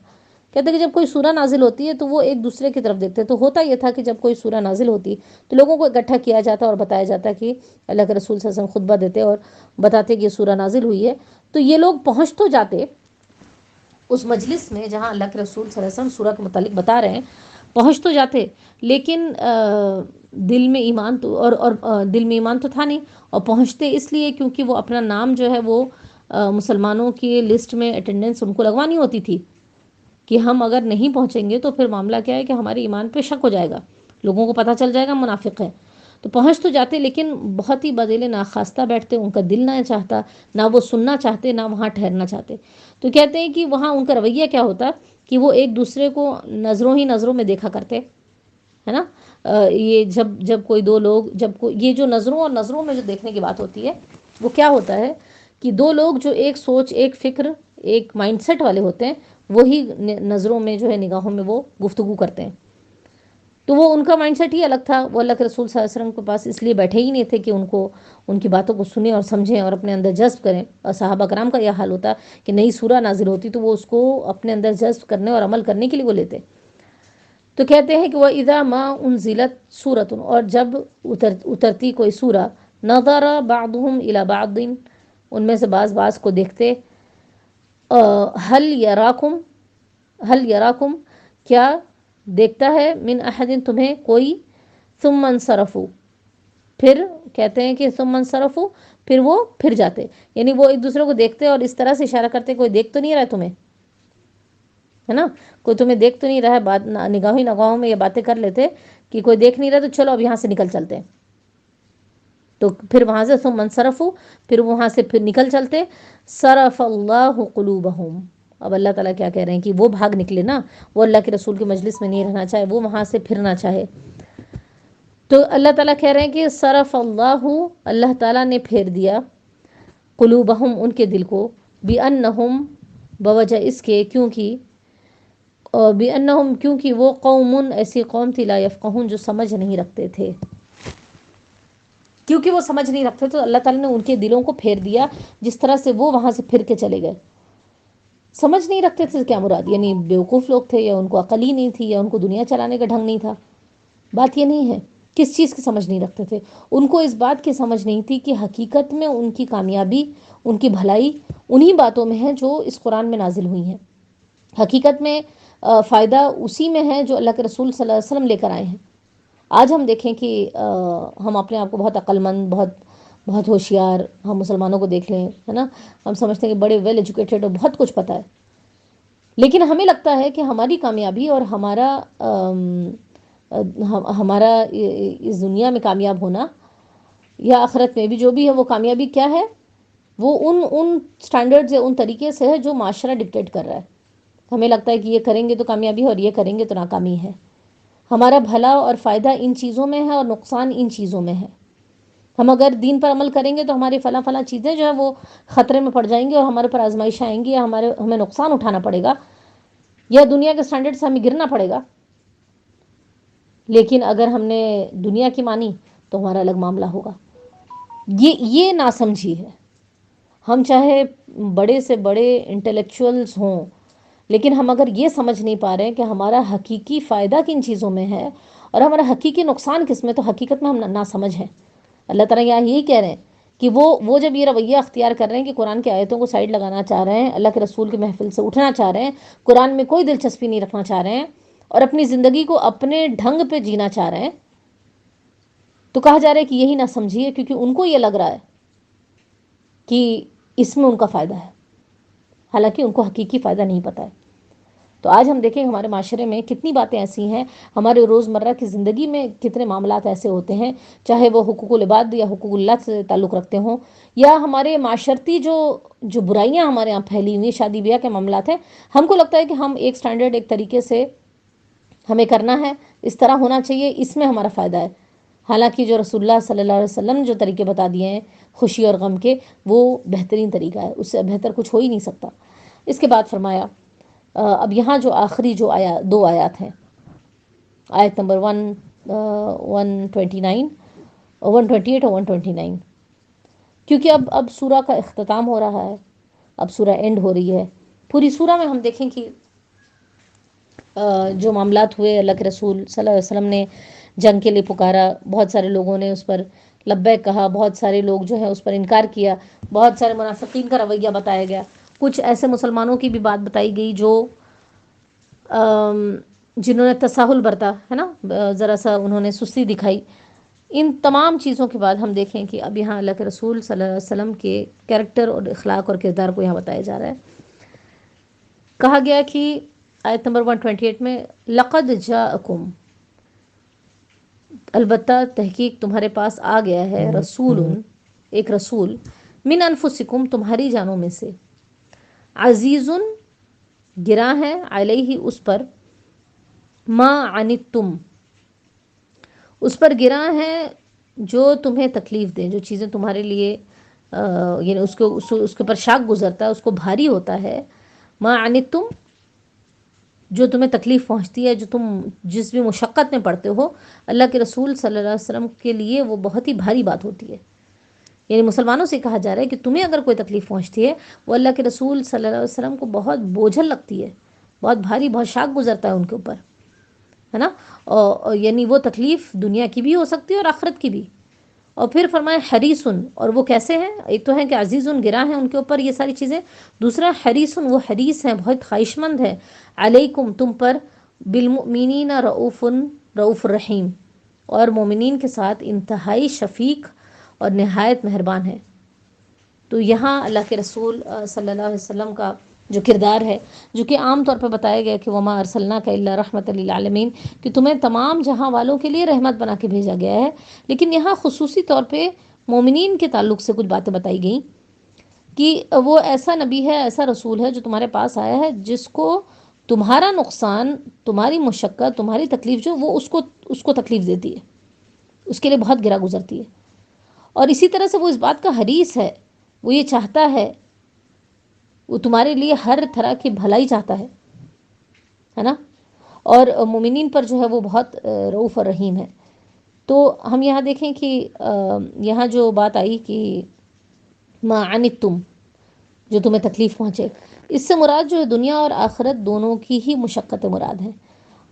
کہتے ہیں کہ جب کوئی سورہ نازل ہوتی ہے تو وہ ایک دوسرے کی طرف دیکھتے. تو ہوتا یہ تھا کہ جب کوئی سورہ نازل ہوتی تو لوگوں کو اکٹھا کیا جاتا اور بتایا جاتا کہ اللہ کے رسول صلی اللہ علیہ وسلم خطبہ دیتے اور بتاتے کہ یہ سورہ نازل ہوئی ہے. تو یہ لوگ پہنچ تو جاتے اس مجلس میں جہاں اللہ کے رسول صلی اللہ علیہ وسلم سورہ کے متعلق بتا رہے ہیں، پہنچ تو جاتے، لیکن دل میں ایمان تو تھا نہیں. اور پہنچتے اس لیے کیونکہ وہ اپنا نام جو ہے وہ مسلمانوں کی لسٹ میں اٹینڈنس ان کو لگوانی ہوتی تھی کہ ہم اگر نہیں پہنچیں گے تو پھر معاملہ کیا ہے کہ ہمارے ایمان پہ شک ہو جائے گا، لوگوں کو پتہ چل جائے گا منافق ہے. تو پہنچ تو جاتے لیکن بہت ہی بدیل ناخواستہ بیٹھتے، ان کا دل نہ چاہتا، نہ وہ سننا چاہتے، نہ وہاں ٹھہرنا چاہتے. تو کہتے ہیں کہ وہاں ان کا رویہ کیا ہوتا کہ وہ ایک دوسرے کو نظروں میں دیکھا کرتے، ہے نا. یہ جب کوئی دو لوگ، یہ جو نظروں میں جو دیکھنے کی بات ہوتی ہے وہ کیا ہوتا ہے کہ دو لوگ جو ایک سوچ، ایک فکر، ایک مائنڈ سیٹ والے ہوتے ہیں وہی نظروں میں جو ہے، نگاہوں میں وہ گفتگو کرتے ہیں. تو وہ ان کا مائنڈ سیٹ ہی الگ تھا. وہ اللہ کے رسول صلی اللہ علیہ وسلم کے پاس اس لیے بیٹھے ہی نہیں تھے کہ ان کی باتوں کو سنیں اور سمجھیں اور اپنے اندر جذب کریں. اور صحابہ کرام کا یہ حال ہوتا کہ نئی سورہ نازل ہوتی تو وہ اس کو اپنے اندر جذب کرنے اور عمل کرنے کے لیے وہ لیتے. تو کہتے ہیں کہ وَإِذَا مَا أُنزِلَتْ سُورَةٌ، اور جب اترتی کوئی سورہ، نَظَرَ بَعْضُهُمْ إِلَى بَعْضٍ، ان میں سے بعض کو دیکھتے، هَلْ يَرَاكُمْ، کیا دیکھتا ہے، مِنْ أَحَدٍ، تمہیں کوئی، ثُمَّ انصَرَفُوا، پھر کہتے ہیں کہ ثُمَّ انصَرَفُوا، پھر وہ پھر جاتے. یعنی وہ ایک دوسرے کو دیکھتے اور اس طرح سے اشارہ کرتے کوئی دیکھ تو نہیں رہا تمہیں، ہے نا، کوئی تمہیں دیکھ تو نہیں رہا ہے. بات نگاہوں میں یہ باتیں کر لیتے کہ کوئی دیکھ نہیں رہا تو چلو اب یہاں سے نکل چلتے ہیں. تو پھر وہاں سے ثم انصرفوا، پھر وہاں سے پھر نکل چلتے. صرف اللہ قلوبہم، اب اللہ تعالیٰ کیا کہہ رہے ہیں کہ وہ بھاگ نکلے نا، وہ اللہ کے رسول کی مجلس میں نہیں رہنا چاہے، وہ وہاں سے پھرنا چاہے. تو اللہ تعالیٰ کہہ رہے ہیں کہ صرف اللہ تعالیٰ نے پھیر دیا قلوبہم ان کے دل کو، بِأَنَّهُمْ بوجہ اس کے کیونکہ وہ قوم ایسی قوم تھی لا یفقہون جو سمجھ نہیں رکھتے تھے. کیونکہ وہ سمجھ نہیں رکھتے تو اللہ تعالیٰ نے ان کے دلوں کو پھیر دیا، جس طرح سے وہ وہاں سے پھر کے چلے گئے. سمجھ نہیں رکھتے تھے کیا مراد؟ یعنی بیوقوف لوگ تھے، یا ان کو عقل ہی نہیں تھی، یا ان کو دنیا چلانے کا ڈھنگ نہیں تھا. بات یہ نہیں ہے. کس چیز کی سمجھ نہیں رکھتے تھے؟ ان کو اس بات کی سمجھ نہیں تھی کہ حقیقت میں ان کی کامیابی، ان کی بھلائی انہی باتوں میں ہے جو اس قرآن میں نازل ہوئی ہیں. حقیقت میں فائدہ اسی میں ہے جو اللہ کے رسول صلی اللہ علیہ وسلم لے کر آئے ہیں. آج ہم دیکھیں کہ ہم اپنے آپ کو بہت عقل مند، بہت ہوشیار، ہم مسلمانوں کو دیکھ لیں، ہے نا، ہم سمجھتے ہیں کہ بڑے ویل ایجوکیٹڈ اور بہت کچھ پتہ ہے. لیکن ہمیں لگتا ہے کہ ہماری کامیابی اور ہمارا اس دنیا میں کامیاب ہونا یا آخرت میں بھی جو بھی ہے، وہ کامیابی کیا ہے؟ وہ ان سٹینڈرڈز یا ان طریقے سے ہے جو معاشرہ ڈکٹیٹ کر رہا ہے. ہمیں لگتا ہے کہ یہ کریں گے تو کامیابی ہے اور یہ کریں گے تو ناکامی ہے. ہمارا بھلا اور فائدہ ان چیزوں میں ہے اور نقصان ان چیزوں میں ہے. ہم اگر دین پر عمل کریں گے تو ہماری فلاں چیزیں جو ہیں وہ خطرے میں پڑ جائیں گی اور ہمارے پر آزمائش آئیں گی، یا ہمیں نقصان اٹھانا پڑے گا، یا دنیا کے سٹینڈرڈ سے ہمیں گرنا پڑے گا. لیکن اگر ہم نے دنیا کی مانی تو ہمارا الگ معاملہ ہوگا. یہ ناسمجھی ہے. ہم چاہے بڑے سے بڑے انٹلیکچوئلز ہوں، لیکن ہم اگر یہ سمجھ نہیں پا رہے ہیں کہ ہمارا حقیقی فائدہ کن چیزوں میں ہے اور ہمارا حقیقی نقصان کس میں، تو حقیقت میں ہم ناسمجھ ہیں. اللہ تعالیٰ یہی کہہ رہے ہیں کہ وہ جب یہ رویہ اختیار کر رہے ہیں کہ قرآن کی آیتوں کو سائڈ لگانا چاہ رہے ہیں، اللہ کے رسول کی محفل سے اٹھنا چاہ رہے ہیں، قرآن میں کوئی دلچسپی نہیں رکھنا چاہ رہے ہیں اور اپنی زندگی کو اپنے ڈھنگ پہ جینا چاہ رہے ہیں، تو کہا جا رہا ہے کہ یہی نہ سمجھیے، کیونکہ ان کو یہ لگ رہا ہے کہ اس میں ان کا فائدہ ہے، حالانکہ ان کو حقیقی فائدہ نہیں پتہ ہے. تو آج ہم دیکھیں ہمارے معاشرے میں کتنی باتیں ایسی ہیں، ہمارے روزمرہ کی زندگی میں کتنے معاملات ایسے ہوتے ہیں، چاہے وہ حقوق العباد یا حقوق اللہ سے تعلق رکھتے ہوں، یا ہمارے معاشرتی جو برائیاں ہمارے یہاں پھیلی ہوئی شادی بیاہ کے معاملات ہیں. ہم کو لگتا ہے کہ ہم ایک سٹینڈرڈ، ایک طریقے سے ہمیں کرنا ہے، اس طرح ہونا چاہیے، اس میں ہمارا فائدہ ہے. حالانکہ جو رسول اللہ صلی اللہ علیہ وسلم نے جو طریقے بتا دیے ہیں خوشی اور غم کے، وہ بہترین طریقہ ہے، اس سے بہتر کچھ ہو ہی نہیں سکتا. اس کے بعد فرمایا اب یہاں جو آخری جو دو آیات ہیں، آیت نمبر 129 اور 128 اور 129، کیونکہ اب سورہ کا اختتام ہو رہا ہے، اب سورہ اینڈ ہو رہی ہے. پوری سورہ میں ہم دیکھیں کہ جو معاملات ہوئے، اللہ کے رسول صلی اللہ علیہ وسلم نے جنگ کے لیے پکارا، بہت سارے لوگوں نے اس پر لبیک کہا، بہت سارے لوگ جو ہے اس پر انکار کیا، بہت سارے منافقین کا رویہ بتایا گیا، کچھ ایسے مسلمانوں کی بھی بات بتائی گئی جو جنہوں نے تساہل برتا ہے نا، ذرا سا انہوں نے سستی دکھائی. ان تمام چیزوں کے بعد ہم دیکھیں کہ اب یہاں اللہ کے رسول صلی اللہ علیہ وسلم کے کیریکٹر اور اخلاق اور کردار کو یہاں بتایا جا رہا ہے. کہا گیا کہ آیت نمبر 128 میں لقد جاءکم، البتہ تحقیق تمہارے پاس آ گیا ہے، رسول، ایک رسول، من انفسکم، تمہاری جانوں میں سے، عزیز، گراں ہے، علیہ، اس پر، ما عنتم، اس پر گراں ہے جو تمہیں تکلیف دیں، جو چیزیں تمہارے لیے یعنی اس کے پر شاق گزرتا ہے، اس کو بھاری ہوتا ہے. ما عنتم، جو تمہیں تکلیف پہنچتی ہے، جو تم جس بھی مشقت میں پڑتے ہو، اللہ کے رسول صلی اللہ علیہ وسلم کے لیے وہ بہت ہی بھاری بات ہوتی ہے. یعنی مسلمانوں سے کہا جا رہا ہے کہ تمہیں اگر کوئی تکلیف پہنچتی ہے، وہ اللہ کے رسول صلی اللہ علیہ وسلم کو بہت بوجھل لگتی ہے، بہت بھاری، بہت شاق گزرتا ہے ان کے اوپر، ہے نا. اور یعنی وہ تکلیف دنیا کی بھی ہو سکتی ہے اور آخرت کی بھی. اور پھر فرمائے حریصن، اور وہ کیسے ہیں؟ ایک تو ہے کہ عزیز، گراں ہیں ان کے اوپر یہ ساری چیزیں، دوسرا حریصن، وہ حریص ہیں، بہت خواہش مند ہے، علیکم، تم پر، بالمؤمنین رؤوف الرحیم، اور مومنین کے ساتھ انتہائی شفیق اور نہایت مہربان ہے. تو یہاں اللہ کے رسول صلی اللہ علیہ وسلم کا جو کردار ہے، جو کہ عام طور پہ بتایا گیا کہ وما ارسلناک الا رحمۃ للعالمین، کہ تمہیں تمام جہاں والوں کے لیے رحمت بنا کے بھیجا گیا ہے. لیکن یہاں خصوصی طور پہ مومنین کے تعلق سے کچھ باتیں بتائی گئیں کہ وہ ایسا نبی ہے، ایسا رسول ہے جو تمہارے پاس آیا ہے جس کو تمہارا نقصان، تمہاری مشقت، تمہاری تکلیف جو وہ اس کو تکلیف دیتی ہے، اس کے لیے بہت گرا گزرتی ہے. اور اسی طرح سے وہ اس بات کا حریص ہے، وہ یہ چاہتا ہے، وہ تمہارے لیے ہر طرح کی بھلائی چاہتا ہے نا. اور مومنین پر جو ہے وہ بہت رؤوف اور رحیم ہے. تو ہم یہاں دیکھیں کہ یہاں جو بات آئی کہ ما عنتم، جو تمہیں تکلیف پہنچے، اس سے مراد جو ہے دنیا اور آخرت دونوں کی ہی مشقت مراد ہے.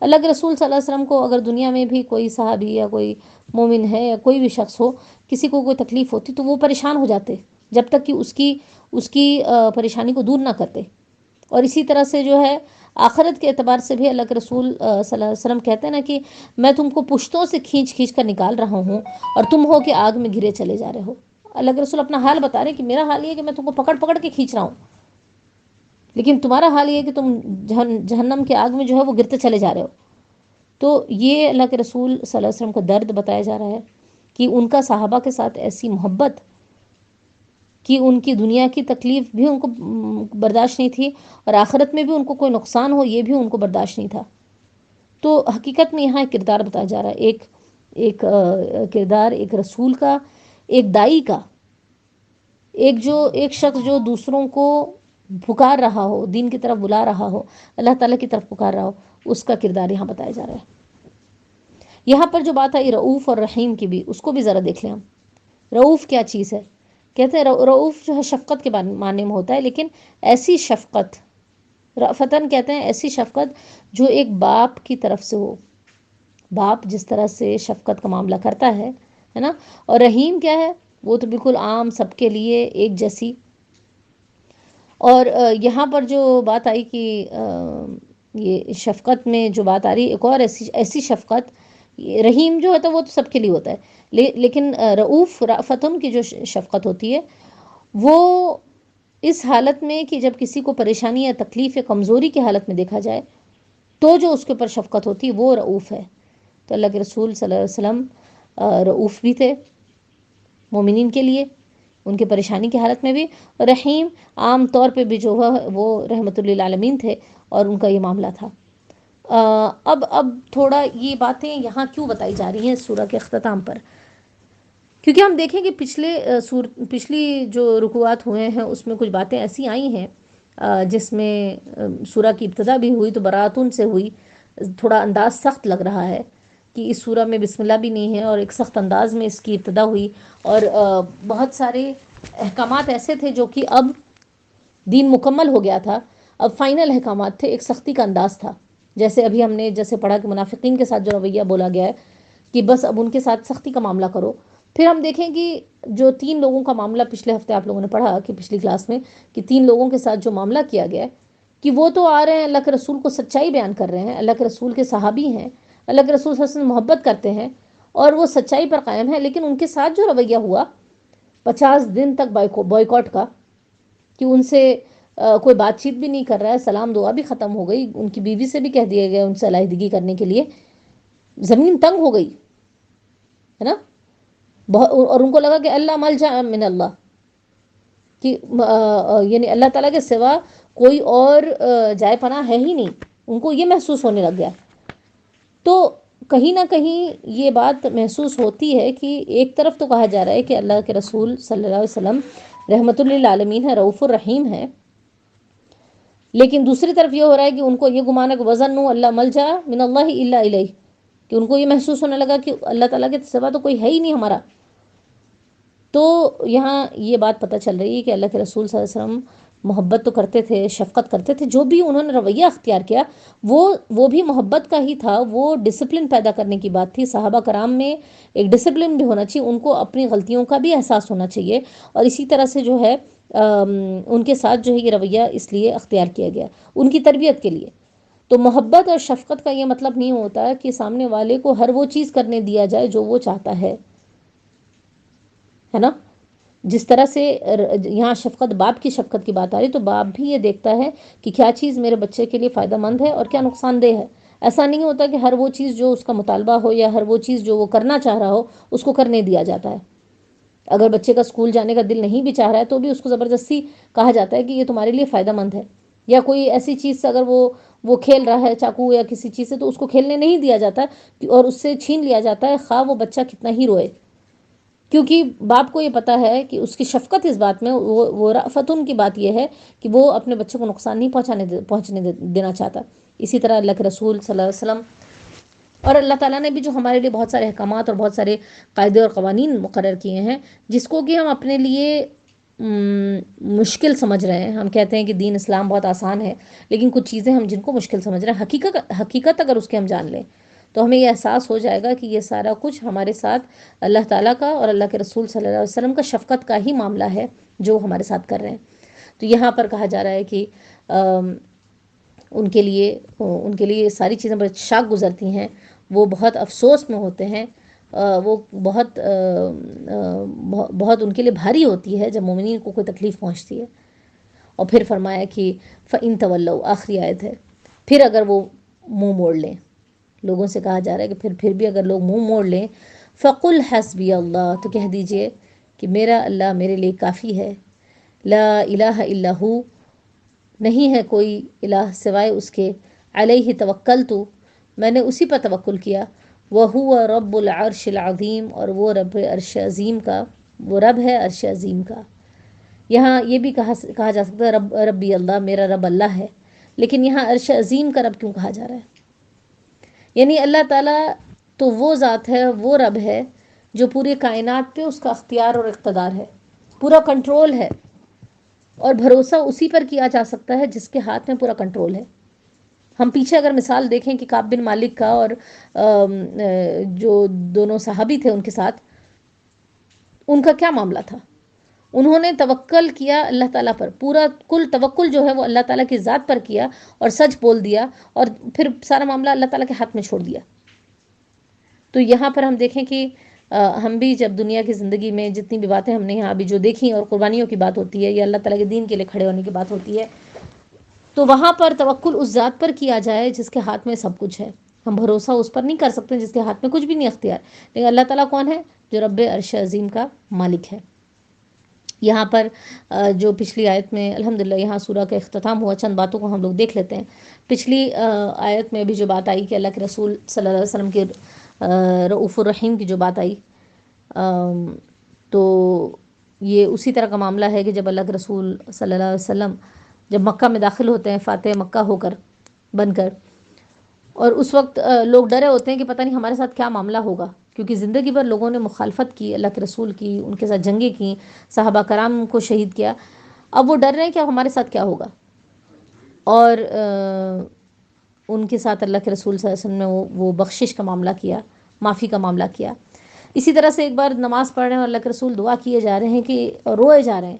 اللہ کے رسول صلی اللہ علیہ وسلم کو اگر دنیا میں بھی کوئی صحابی یا کوئی مومن ہے یا کوئی بھی شخص ہو، کسی کو کوئی تکلیف ہوتی تو وہ پریشان ہو جاتے جب تک کہ اس کی پریشانی کو دور نہ کرتے. اور اسی طرح سے جو ہے آخرت کے اعتبار سے بھی اللہ کے رسول صلی اللہ علیہ وسلم کہتے ہیں نا کہ میں تم کو پشتوں سے کھینچ کھینچ کر نکال رہا ہوں اور تم ہو کہ آگ میں گرے چلے جا رہے ہو. اللہ کے رسول اپنا حال بتا رہے ہیں کہ میرا حال یہ ہے کہ میں تم کو پکڑ پکڑ کے کھینچ رہا ہوں، لیکن تمہارا حال یہ ہے کہ تم جہنم کے آگ میں جو ہے وہ گرتے چلے جا رہے ہو. تو یہ اللہ کے رسول صلی اللہ علیہ وسلم کا درد بتایا جا رہا ہے کہ ان کا صحابہ کے ساتھ ایسی محبت کہ ان کی دنیا کی تکلیف بھی ان کو برداشت نہیں تھی اور آخرت میں بھی ان کو کوئی نقصان ہو یہ بھی ان کو برداشت نہیں تھا. تو حقیقت میں یہاں ایک کردار بتایا جا رہا ہے، ایک کردار ایک رسول کا، ایک دائی کا، ایک شخص جو دوسروں کو پکار رہا ہو، دین کی طرف بلا رہا ہو، اللہ تعالیٰ کی طرف پکار رہا ہو، اس کا کردار یہاں بتایا جا رہا ہے. یہاں پر جو بات آئی رؤوف اور رحیم کی بھی، اس کو بھی ذرا دیکھ لیں ہم. رؤوف کیا چیز ہے؟ کہتے ہیں رؤوف جو ہے شفقت کے معنی میں ہوتا ہے، لیکن ایسی شفقت، رأفتن کہتے ہیں ایسی شفقت جو ایک باپ کی طرف سے ہو. باپ جس طرح سے شفقت کا معاملہ کرتا ہے نا. اور رحیم کیا ہے؟ وہ تو بالکل عام، سب کے لیے ایک جیسی. اور یہاں پر جو بات آئی کہ یہ شفقت میں جو بات آ رہی ہے، ایک اور ایسی شفقت، رحیم جو ہوتا ہے وہ تو سب کے لیے ہوتا ہے، لیکن رؤوف رأفتن کی جو شفقت ہوتی ہے وہ اس حالت میں کہ جب کسی کو پریشانی یا تکلیف یا کمزوری کی حالت میں دیکھا جائے تو جو اس کے اوپر شفقت ہوتی ہے وہ رؤوف ہے. تو اللہ کے رسول صلی اللہ علیہ وسلم رؤوف بھی تھے مومنین کے لیے، ان کے پریشانی کی حالت میں بھی، اور رحیم عام طور پہ بھی جو ہے وہ رحمت للعالمین تھے اور ان کا یہ معاملہ تھا. اب تھوڑا یہ باتیں یہاں کیوں بتائی جا رہی ہیں سورہ کے اختتام پر؟ کیونکہ ہم دیکھیں کہ پچھلی جو رکوعات ہوئے ہیں اس میں کچھ باتیں ایسی آئی ہیں جس میں سورہ کی ابتدا بھی ہوئی تو براتون سے ہوئی. تھوڑا انداز سخت لگ رہا ہے کہ اس سورہ میں بسم اللہ بھی نہیں ہے اور ایک سخت انداز میں اس کی ابتدا ہوئی، اور بہت سارے احکامات ایسے تھے جو کہ اب دین مکمل ہو گیا تھا، اب فائنل احکامات تھے، ایک سختی کا انداز تھا. جیسے ابھی ہم نے پڑھا کہ منافقین کے ساتھ جو رویہ بولا گیا ہے کہ بس اب ان کے ساتھ سختی کا معاملہ کرو. پھر ہم دیکھیں کہ جو 3 لوگوں کا معاملہ پچھلے ہفتے آپ لوگوں نے پڑھا کہ پچھلی کلاس میں کہ 3 لوگوں کے ساتھ جو معاملہ کیا گیا ہے کہ وہ تو آ رہے ہیں اللہ کے رسول کو سچائی بیان کر رہے ہیں، اللہ کے رسول کے صحابی ہیں، اللہ کے رسول صلی اللہ علیہ وسلم محبت کرتے ہیں اور وہ سچائی پر قائم ہے، لیکن ان کے ساتھ جو رویہ ہوا 50 دن تک بائیکاٹ کا، کہ ان سے کوئی بات چیت بھی نہیں کر رہا ہے، سلام دعا بھی ختم ہو گئی، ان کی بیوی سے بھی کہہ دیا گیا ان سے علیحدگی کرنے کے لیے، زمین تنگ ہو گئی ہے نا. اور ان کو لگا کہ اللہ ملجا من اللہ، کہ یعنی اللہ تعالیٰ کے سوا کوئی اور جائے پناہ ہے ہی نہیں، ان کو یہ محسوس ہونے لگ گیا. تو کہیں نہ کہیں یہ بات محسوس ہوتی ہے کہ ایک طرف تو کہا جا رہا ہے کہ اللہ کے رسول صلی اللہ علیہ وسلم رحمت للعالمین ہے، رؤوف الرحیم ہے، لیکن دوسری طرف یہ ہو رہا ہے کہ ان کو یہ گمان ہے کہ وظنوا اللہ ملجا من اللہ الا الیہ، کہ ان کو یہ محسوس ہونے لگا کہ اللہ تعالیٰ کے سوا تو کوئی ہے ہی نہیں ہمارا. تو یہاں یہ بات پتہ چل رہی ہے کہ اللہ کے رسول صلی اللہ علیہ وسلم محبت تو کرتے تھے، شفقت کرتے تھے، جو بھی انہوں نے رویہ اختیار کیا وہ بھی محبت کا ہی تھا، وہ ڈسپلن پیدا کرنے کی بات تھی. صحابہ کرام میں ایک ڈسپلن بھی ہونا چاہیے، ان کو اپنی غلطیوں کا بھی احساس ہونا چاہیے، اور اسی طرح سے جو ہے ان کے ساتھ جو ہے یہ رویہ اس لیے اختیار کیا گیا ان کی تربیت کے لیے. تو محبت اور شفقت کا یہ مطلب نہیں ہوتا کہ سامنے والے کو ہر وہ چیز کرنے دیا جائے جو وہ چاہتا ہے نا. جس طرح سے یہاں شفقت، باپ کی شفقت کی بات آ رہی تو باپ بھی یہ دیکھتا ہے کہ کیا چیز میرے بچے کے لیے فائدہ مند ہے اور کیا نقصان دہ ہے. ایسا نہیں ہوتا کہ ہر وہ چیز جو اس کا مطالبہ ہو یا ہر وہ چیز جو وہ کرنا چاہ رہا ہو اس کو کرنے دیا جاتا ہے. اگر بچے کا اسکول جانے کا دل نہیں بھی چاہ رہا ہے تو بھی اس کو زبردستی کہا جاتا ہے کہ یہ تمہارے لیے فائدہ مند ہے، یا کوئی ایسی چیز سے اگر وہ کھیل رہا ہے چاقو یا کسی چیز سے تو اس کو کھیلنے نہیں دیا جاتا اور اس سے چھین لیا جاتا ہے، خواہ وہ بچہ کتنا ہی روئے، کیونکہ باپ کو یہ پتا ہے کہ اس کی شفقت اس بات میں، وہ رأفتن کی بات یہ ہے کہ وہ اپنے بچے کو نقصان نہیں پہنچنے دینا چاہتا۔ اسی طرح اللہ کے رسول صلی اللہ علیہ وسلم اور اللہ تعالیٰ نے بھی جو ہمارے لیے بہت سارے احکامات اور بہت سارے قاعدے اور قوانین مقرر کیے ہیں، جس کو کہ ہم اپنے لیے مشکل سمجھ رہے ہیں، ہم کہتے ہیں کہ دین اسلام بہت آسان ہے، لیکن کچھ چیزیں ہم جن کو مشکل سمجھ رہے ہیں، حقیقت اگر اس کے ہم جان لیں تو ہمیں یہ احساس ہو جائے گا کہ یہ سارا کچھ ہمارے ساتھ اللہ تعالیٰ کا اور اللہ کے رسول صلی اللہ علیہ وسلم کا شفقت کا ہی معاملہ ہے جو ہمارے ساتھ کر رہے ہیں۔ تو یہاں پر کہا جا رہا ہے کہ ان کے لیے ساری چیزیں بڑے شاق گزرتی ہیں، وہ بہت افسوس میں ہوتے ہیں، وہ بہت ان کے لیے بھاری ہوتی ہے جب مومنین کو کوئی تکلیف پہنچتی ہے۔ اور پھر فرمایا کہ فَإِن تَوَلَّوْا، آخری آیت ہے، پھر اگر وہ منہ موڑ لیں، لوگوں سے کہا جا رہا ہے کہ پھر بھی اگر لوگ منہ موڑ لیں، فَقُلْ حَسْبِيَ اللَّهُ، تو کہہ دیجئے کہ میرا اللہ میرے لیے کافی ہے، لا الہ الا ہو، نہیں ہے کوئی الہ سوائے اس کے، علیہ توکلت، میں نے اسی پر توکل کیا، وَهُوَ رَبُّ الْعَرْشِ الْعَظِيمِ، اور وہ رب عرش عظیم کا، وہ رب ہے عرش عظیم کا۔ یہاں یہ بھی کہا جا سکتا ہے ربی اللہ، میرا رب اللہ ہے، لیکن یہاں عرش عظیم کا رب کیوں کہا جا رہا ہے؟ یعنی اللہ تعالیٰ تو وہ ذات ہے، وہ رب ہے جو پورے کائنات پہ اس کا اختیار اور اقتدار ہے، پورا کنٹرول ہے، اور بھروسہ اسی پر کیا جا سکتا ہے جس کے ہاتھ میں پورا کنٹرول ہے۔ ہم پیچھے اگر مثال دیکھیں کہ کعب بن مالک کا اور جو دونوں صحابی تھے ان کے ساتھ، ان کا کیا معاملہ تھا؟ انہوں نے توکل کیا اللہ تعالیٰ پر، پورا کل توکل جو ہے وہ اللہ تعالیٰ کی ذات پر کیا اور سچ بول دیا، اور پھر سارا معاملہ اللہ تعالیٰ کے ہاتھ میں چھوڑ دیا۔ تو یہاں پر ہم دیکھیں کہ ہم بھی جب دنیا کی زندگی میں جتنی بھی باتیں ہم نے یہاں بھی جو دیکھی اور قربانیوں کی بات ہوتی ہے یا اللہ تعالیٰ کے دین کے لیے کھڑے ہونے کی بات ہوتی ہے، تو وہاں پر توکل اس ذات پر کیا جائے جس کے ہاتھ میں سب کچھ ہے۔ ہم بھروسہ اس پر نہیں کر سکتے جس کے ہاتھ میں کچھ بھی نہیں اختیار، لیکن اللہ تعالیٰ کون ہے؟ جو رب عرش عظیم کا مالک ہے۔ یہاں پر جو پچھلی آیت میں الحمدللہ یہاں سورہ کا اختتام ہوا، چند باتوں کو ہم لوگ دیکھ لیتے ہیں۔ پچھلی آیت میں بھی جو بات آئی کہ اللہ کے رسول صلی اللہ علیہ وسلم کے رؤوف الرحیم کی جو بات آئی، تو یہ اسی طرح کا معاملہ ہے کہ جب اللہ کے رسول صلی اللہ علیہ وسلم جب مکہ میں داخل ہوتے ہیں فاتح مکہ ہو کر بن کر، اور اس وقت لوگ ڈرے ہوتے ہیں کہ پتہ نہیں ہمارے ساتھ کیا معاملہ ہوگا، کیونکہ زندگی بھر لوگوں نے مخالفت کی اللہ کے رسول کی، ان کے ساتھ جنگیں کی، صحابہ کرام کو شہید کیا، اب وہ ڈر رہے ہیں کہ اب ہمارے ساتھ کیا ہوگا۔ اور ان کے ساتھ اللہ کے رسول صلی اللہ علیہ وسلم نے وہ بخشش کا معاملہ کیا، معافی کا معاملہ کیا۔ اسی طرح سے ایک بار نماز پڑھ رہے ہیں اور اللہ کے رسول دعا کیے جا رہے ہیں کہ روئے جا رہے ہیں،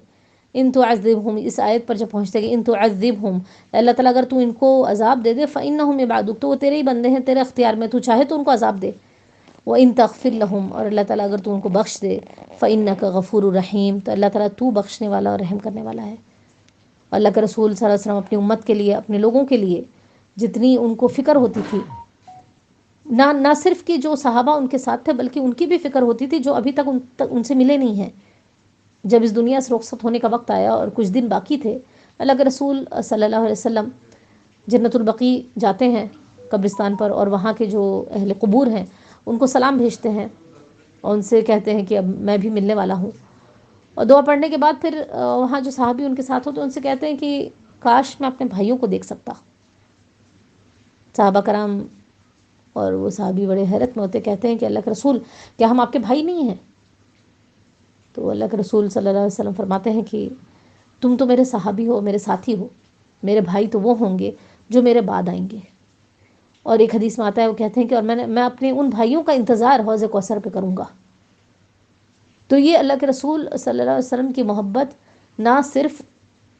ان تعذبہم، اس آیت پر جب پہنچتے ہیں کہ ان تعذبہم، اللہ تعالیٰ اگر تو ان کو عذاب دے دے فإنہم عبادک، تو وہ تیرے ہی بندے ہیں، تیرے اختیار میں، تو چاہے تو ان کو عذاب دے، وَإِن تَغْفِرْ لَهُمْ، اور اللہ تعالیٰ اگر تو ان کو بخش دے، فَإِنَّكَ غَفُورٌ رَحِيمٌ، تو اللہ تعالیٰ تو بخشنے والا اور رحم کرنے والا ہے۔ اللہ کے رسول صلی اللہ علیہ وسلم اپنی امت کے لیے، اپنے لوگوں کے لیے جتنی ان کو فکر ہوتی تھی، نہ صرف کہ جو صحابہ ان کے ساتھ تھے بلکہ ان کی بھی فکر ہوتی تھی جو ابھی تک ان سے ملے نہیں ہیں۔ جب اس دنیا سے رخصت ہونے کا وقت آیا اور کچھ دن باقی تھے، اللہ کے رسول صلی اللہ علیہ وسلم جنت البقیع جاتے ہیں قبرستان پر، اور وہاں کے جو اہل قبور ہیں ان کو سلام بھیجتے ہیں اور ان سے کہتے ہیں کہ اب میں بھی ملنے والا ہوں، اور دعا پڑھنے کے بعد پھر وہاں جو صحابی ان کے ساتھ ہو تو ان سے کہتے ہیں کہ کاش میں اپنے بھائیوں کو دیکھ سکتا۔ صحابہ کرام اور وہ صحابی بڑے حیرت میں ہوتے، کہتے ہیں کہ اللہ کے رسول کیا ہم آپ کے بھائی نہیں ہیں؟ تو اللہ کے رسول صلی اللہ علیہ وسلم فرماتے ہیں کہ تم تو میرے صحابی ہو، میرے ساتھی ہو، میرے بھائی تو وہ ہوں گے جو میرے بعد آئیں گے۔ اور ایک حدیث میں آتا ہے، وہ کہتے ہیں کہ اور میں اپنے ان بھائیوں کا انتظار حوض کوثر پہ کروں گا۔ تو یہ اللہ کے رسول صلی اللہ علیہ وسلم کی محبت نہ صرف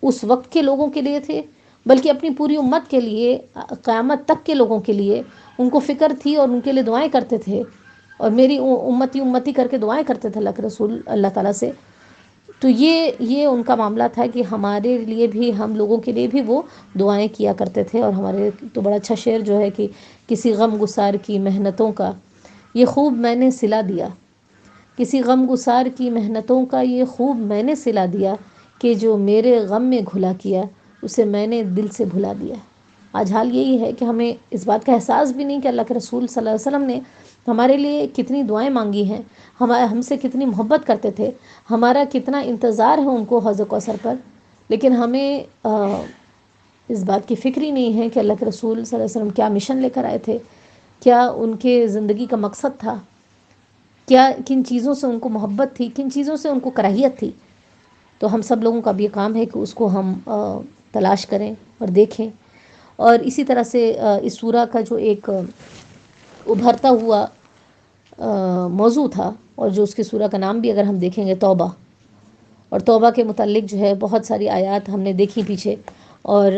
اس وقت کے لوگوں کے لیے تھے بلکہ اپنی پوری امت کے لیے، قیامت تک کے لوگوں کے لیے ان کو فکر تھی، اور ان کے لیے دعائیں کرتے تھے، اور میری امتی امتی کر کے دعائیں کرتے تھے اللہ کے رسول اللہ تعالیٰ سے۔ تو یہ ان کا معاملہ تھا کہ ہمارے لیے بھی، ہم لوگوں کے لیے بھی وہ دعائیں کیا کرتے تھے۔ اور ہمارے تو بڑا اچھا شعر جو ہے کہ کسی غم گسار کی محنتوں کا یہ خوب میں نے صلہ دیا، کسی غم گسار کی محنتوں کا یہ خوب میں نے صلہ دیا کہ جو میرے غم میں گھلا کیا اسے میں نے دل سے بھلا دیا۔ آج حال یہی ہے کہ ہمیں اس بات کا احساس بھی نہیں کہ اللہ کے رسول صلی اللہ علیہ وسلم نے ہمارے لیے کتنی دعائیں مانگی ہیں، ہم سے کتنی محبت کرتے تھے، ہمارا کتنا انتظار ہے ان کو حوض کوثر پر، لیکن ہمیں اس بات کی فکر ہی نہیں ہے کہ اللہ کے رسول صلی اللہ علیہ وسلم کیا مشن لے کر آئے تھے، کیا ان کے زندگی کا مقصد تھا، کیا کن چیزوں سے ان کو محبت تھی، کن چیزوں سے ان کو کراہیت تھی۔ تو ہم سب لوگوں کا بھی یہ کام ہے کہ اس کو ہم تلاش کریں اور دیکھیں۔ اور اسی طرح سے اس سورہ کا جو ایک ابھرتا ہوا موضوع تھا، اور جو اس کی سورہ کا نام بھی اگر ہم دیکھیں گے توبہ، اور توبہ کے متعلق جو ہے بہت ساری آیات ہم نے دیکھی پیچھے، اور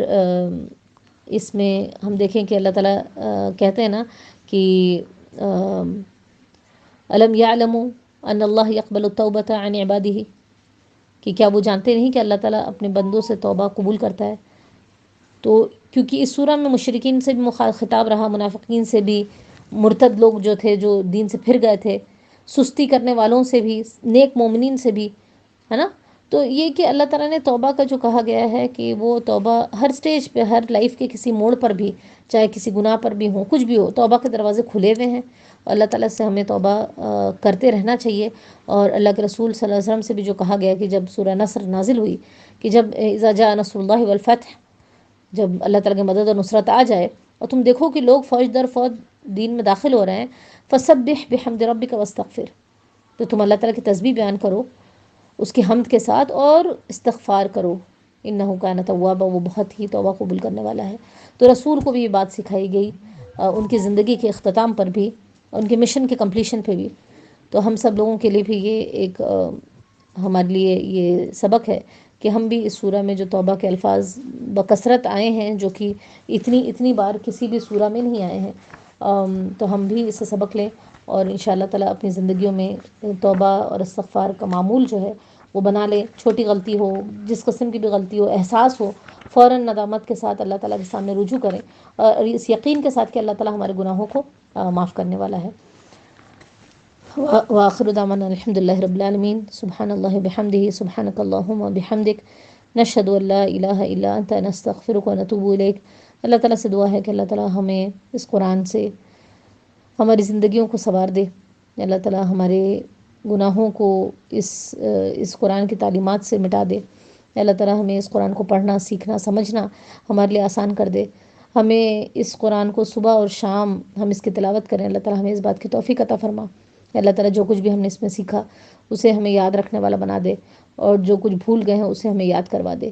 اس میں ہم دیکھیں کہ اللہ تعالیٰ کہتے ہیں نا کہ الم یعلموا ان اللہ یقبل التوبۃ عن عبادہ، کہ کیا وہ جانتے نہیں کہ اللہ تعالیٰ اپنے بندوں سے توبہ قبول کرتا ہے۔ تو کیونکہ اس سورہ میں مشرکین سے بھی خطاب رہا، منافقین سے بھی، مرتد لوگ جو تھے جو دین سے پھر گئے تھے، سستی کرنے والوں سے بھی، نیک مومنین سے بھی، ہے نا۔ تو یہ کہ اللہ تعالیٰ نے توبہ کا جو کہا گیا ہے کہ وہ توبہ ہر سٹیج پہ، ہر لائف کے کسی موڑ پر بھی، چاہے کسی گناہ پر بھی ہو، کچھ بھی ہو، توبہ کے دروازے کھلے ہوئے ہیں، اور اللہ تعالیٰ سے ہمیں توبہ کرتے رہنا چاہیے۔ اور اللہ کے رسول صلی اللہ علیہ وسلم سے بھی جو کہا گیا کہ جب سورہ نصر نازل ہوئی، کہ جب اذا جاء نصر اللہ والفتح، جب اللہ تعالیٰ کی مدد اور نصرت آ جائے اور تم دیکھو کہ لوگ فوج در فوج دین میں داخل ہو رہے ہیں، فسبح بحمد ربک واستغفر، تو تم اللہ تعالیٰ کی تسبیح بیان کرو اس کی حمد کے ساتھ اور استغفار کرو، انہ کان توابا، وہ بہت ہی توبہ قبول کرنے والا ہے۔ تو رسول کو بھی یہ بات سکھائی گئی ان کی زندگی کے اختتام پر بھی، ان کے مشن کے کمپلیشن پہ بھی۔ تو ہم سب لوگوں کے لیے بھی یہ ایک ہمارے لیے یہ سبق ہے کہ ہم بھی اس سورہ میں جو توبہ کے الفاظ بکثرت آئے ہیں، جو کہ اتنی بار کسی بھی سورہ میں نہیں آئے ہیں، تو ہم بھی اس سے سبق لیں، اور انشاءاللہ تعالیٰ اپنی زندگیوں میں توبہ اور استغفار کا معمول جو ہے وہ بنا لیں۔ چھوٹی غلطی ہو، جس قسم کی بھی غلطی ہو، احساس ہو، فوراً ندامت کے ساتھ اللہ تعالیٰ کے سامنے رجوع کریں، اور اس یقین کے ساتھ کہ اللہ تعالیٰ ہمارے گناہوں کو معاف کرنے والا ہے۔ وآخر دعوانا الحمد للہ رب العالمین، سبحان اللہ بحمدہ، سبحانک اللہم بحمدک، نشہد ان لا الہ الا انت، نستغفرک ونتوب الیک۔ اللہ تعالیٰ سے دعا ہے کہ اللہ تعالیٰ ہمیں اس قرآن سے ہماری زندگیوں کو سنوار دے، اللہ تعالیٰ ہمارے گناہوں کو اس قرآن کی تعلیمات سے مٹا دے، اللہ تعالیٰ ہمیں اس قرآن کو پڑھنا، سیکھنا، سمجھنا ہمارے لیے آسان کر دے، ہمیں اس قرآن کو صبح اور شام ہم اس کی تلاوت کریں، اللہ تعالیٰ ہمیں اس بات کی توفیق عطا فرما، اللہ تعالیٰ جو کچھ بھی ہم نے اس میں سیکھا اسے ہمیں یاد رکھنے والا بنا دے، اور جو کچھ بھول گئے ہیں اسے ہمیں یاد کروا دے۔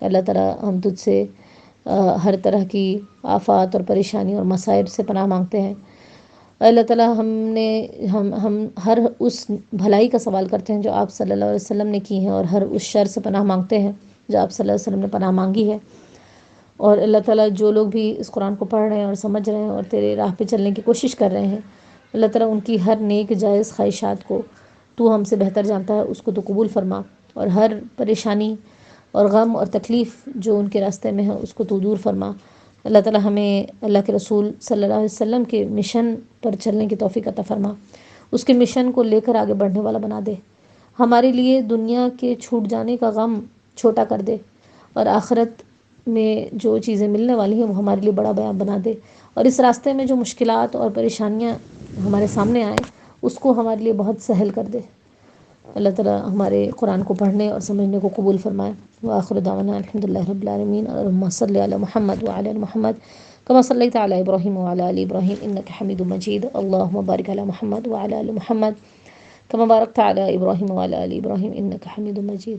اللہ تعالیٰ ہم تجھ سے ہر طرح کی آفات اور پریشانی اور مصائب سے پناہ مانگتے ہیں۔ اللہ تعالیٰ ہم ہر اس بھلائی کا سوال کرتے ہیں جو آپ صلی اللہ علیہ وسلم نے کی ہیں، اور ہر اس شر سے پناہ مانگتے ہیں جو آپ صلی اللہ علیہ وسلم نے پناہ مانگی ہے۔ اور اللہ تعالیٰ جو لوگ بھی اس قرآن کو پڑھ رہے ہیں اور سمجھ رہے ہیں اور تیرے راہ پہ چلنے کی کوشش کر رہے ہیں، اللہ تعالیٰ ان کی ہر نیک جائز خواہشات کو تو ہم سے بہتر جانتا ہے، اس کو تو قبول فرما، اور ہر پریشانی اور غم اور تکلیف جو ان کے راستے میں ہے اس کو تو دور فرما۔ اللہ تعالیٰ ہمیں اللہ کے رسول صلی اللہ علیہ وسلم کے مشن پر چلنے کی توفیق عطا فرما، اس کے مشن کو لے کر آگے بڑھنے والا بنا دے، ہمارے لیے دنیا کے چھوٹ جانے کا غم چھوٹا کر دے، اور آخرت میں جو چیزیں ملنے والی ہیں وہ ہمارے لیے بڑا بیان بنا دے، اور اس راستے میں جو مشکلات اور پریشانیاں ہمارے سامنے آئیں اس کو ہمارے لیے بہت سہل کر دے۔ اللہ تعالیٰ ہمارے قرآن کو پڑھنے اور سمجھنے کو قبول فرمائے۔ وآخر دعوانا الحمد للہ رب العالمین، اللہم صلی علی محمد وعلی آل محمد کما صلیت علی ابراہیم وعلی آل ابراہیم انک حمید مجید، اللہم بارک علی محمد وعلی آل محمد کما بارکت علی ابراہیم وعلی آل ابراہیم انک حمید مجید۔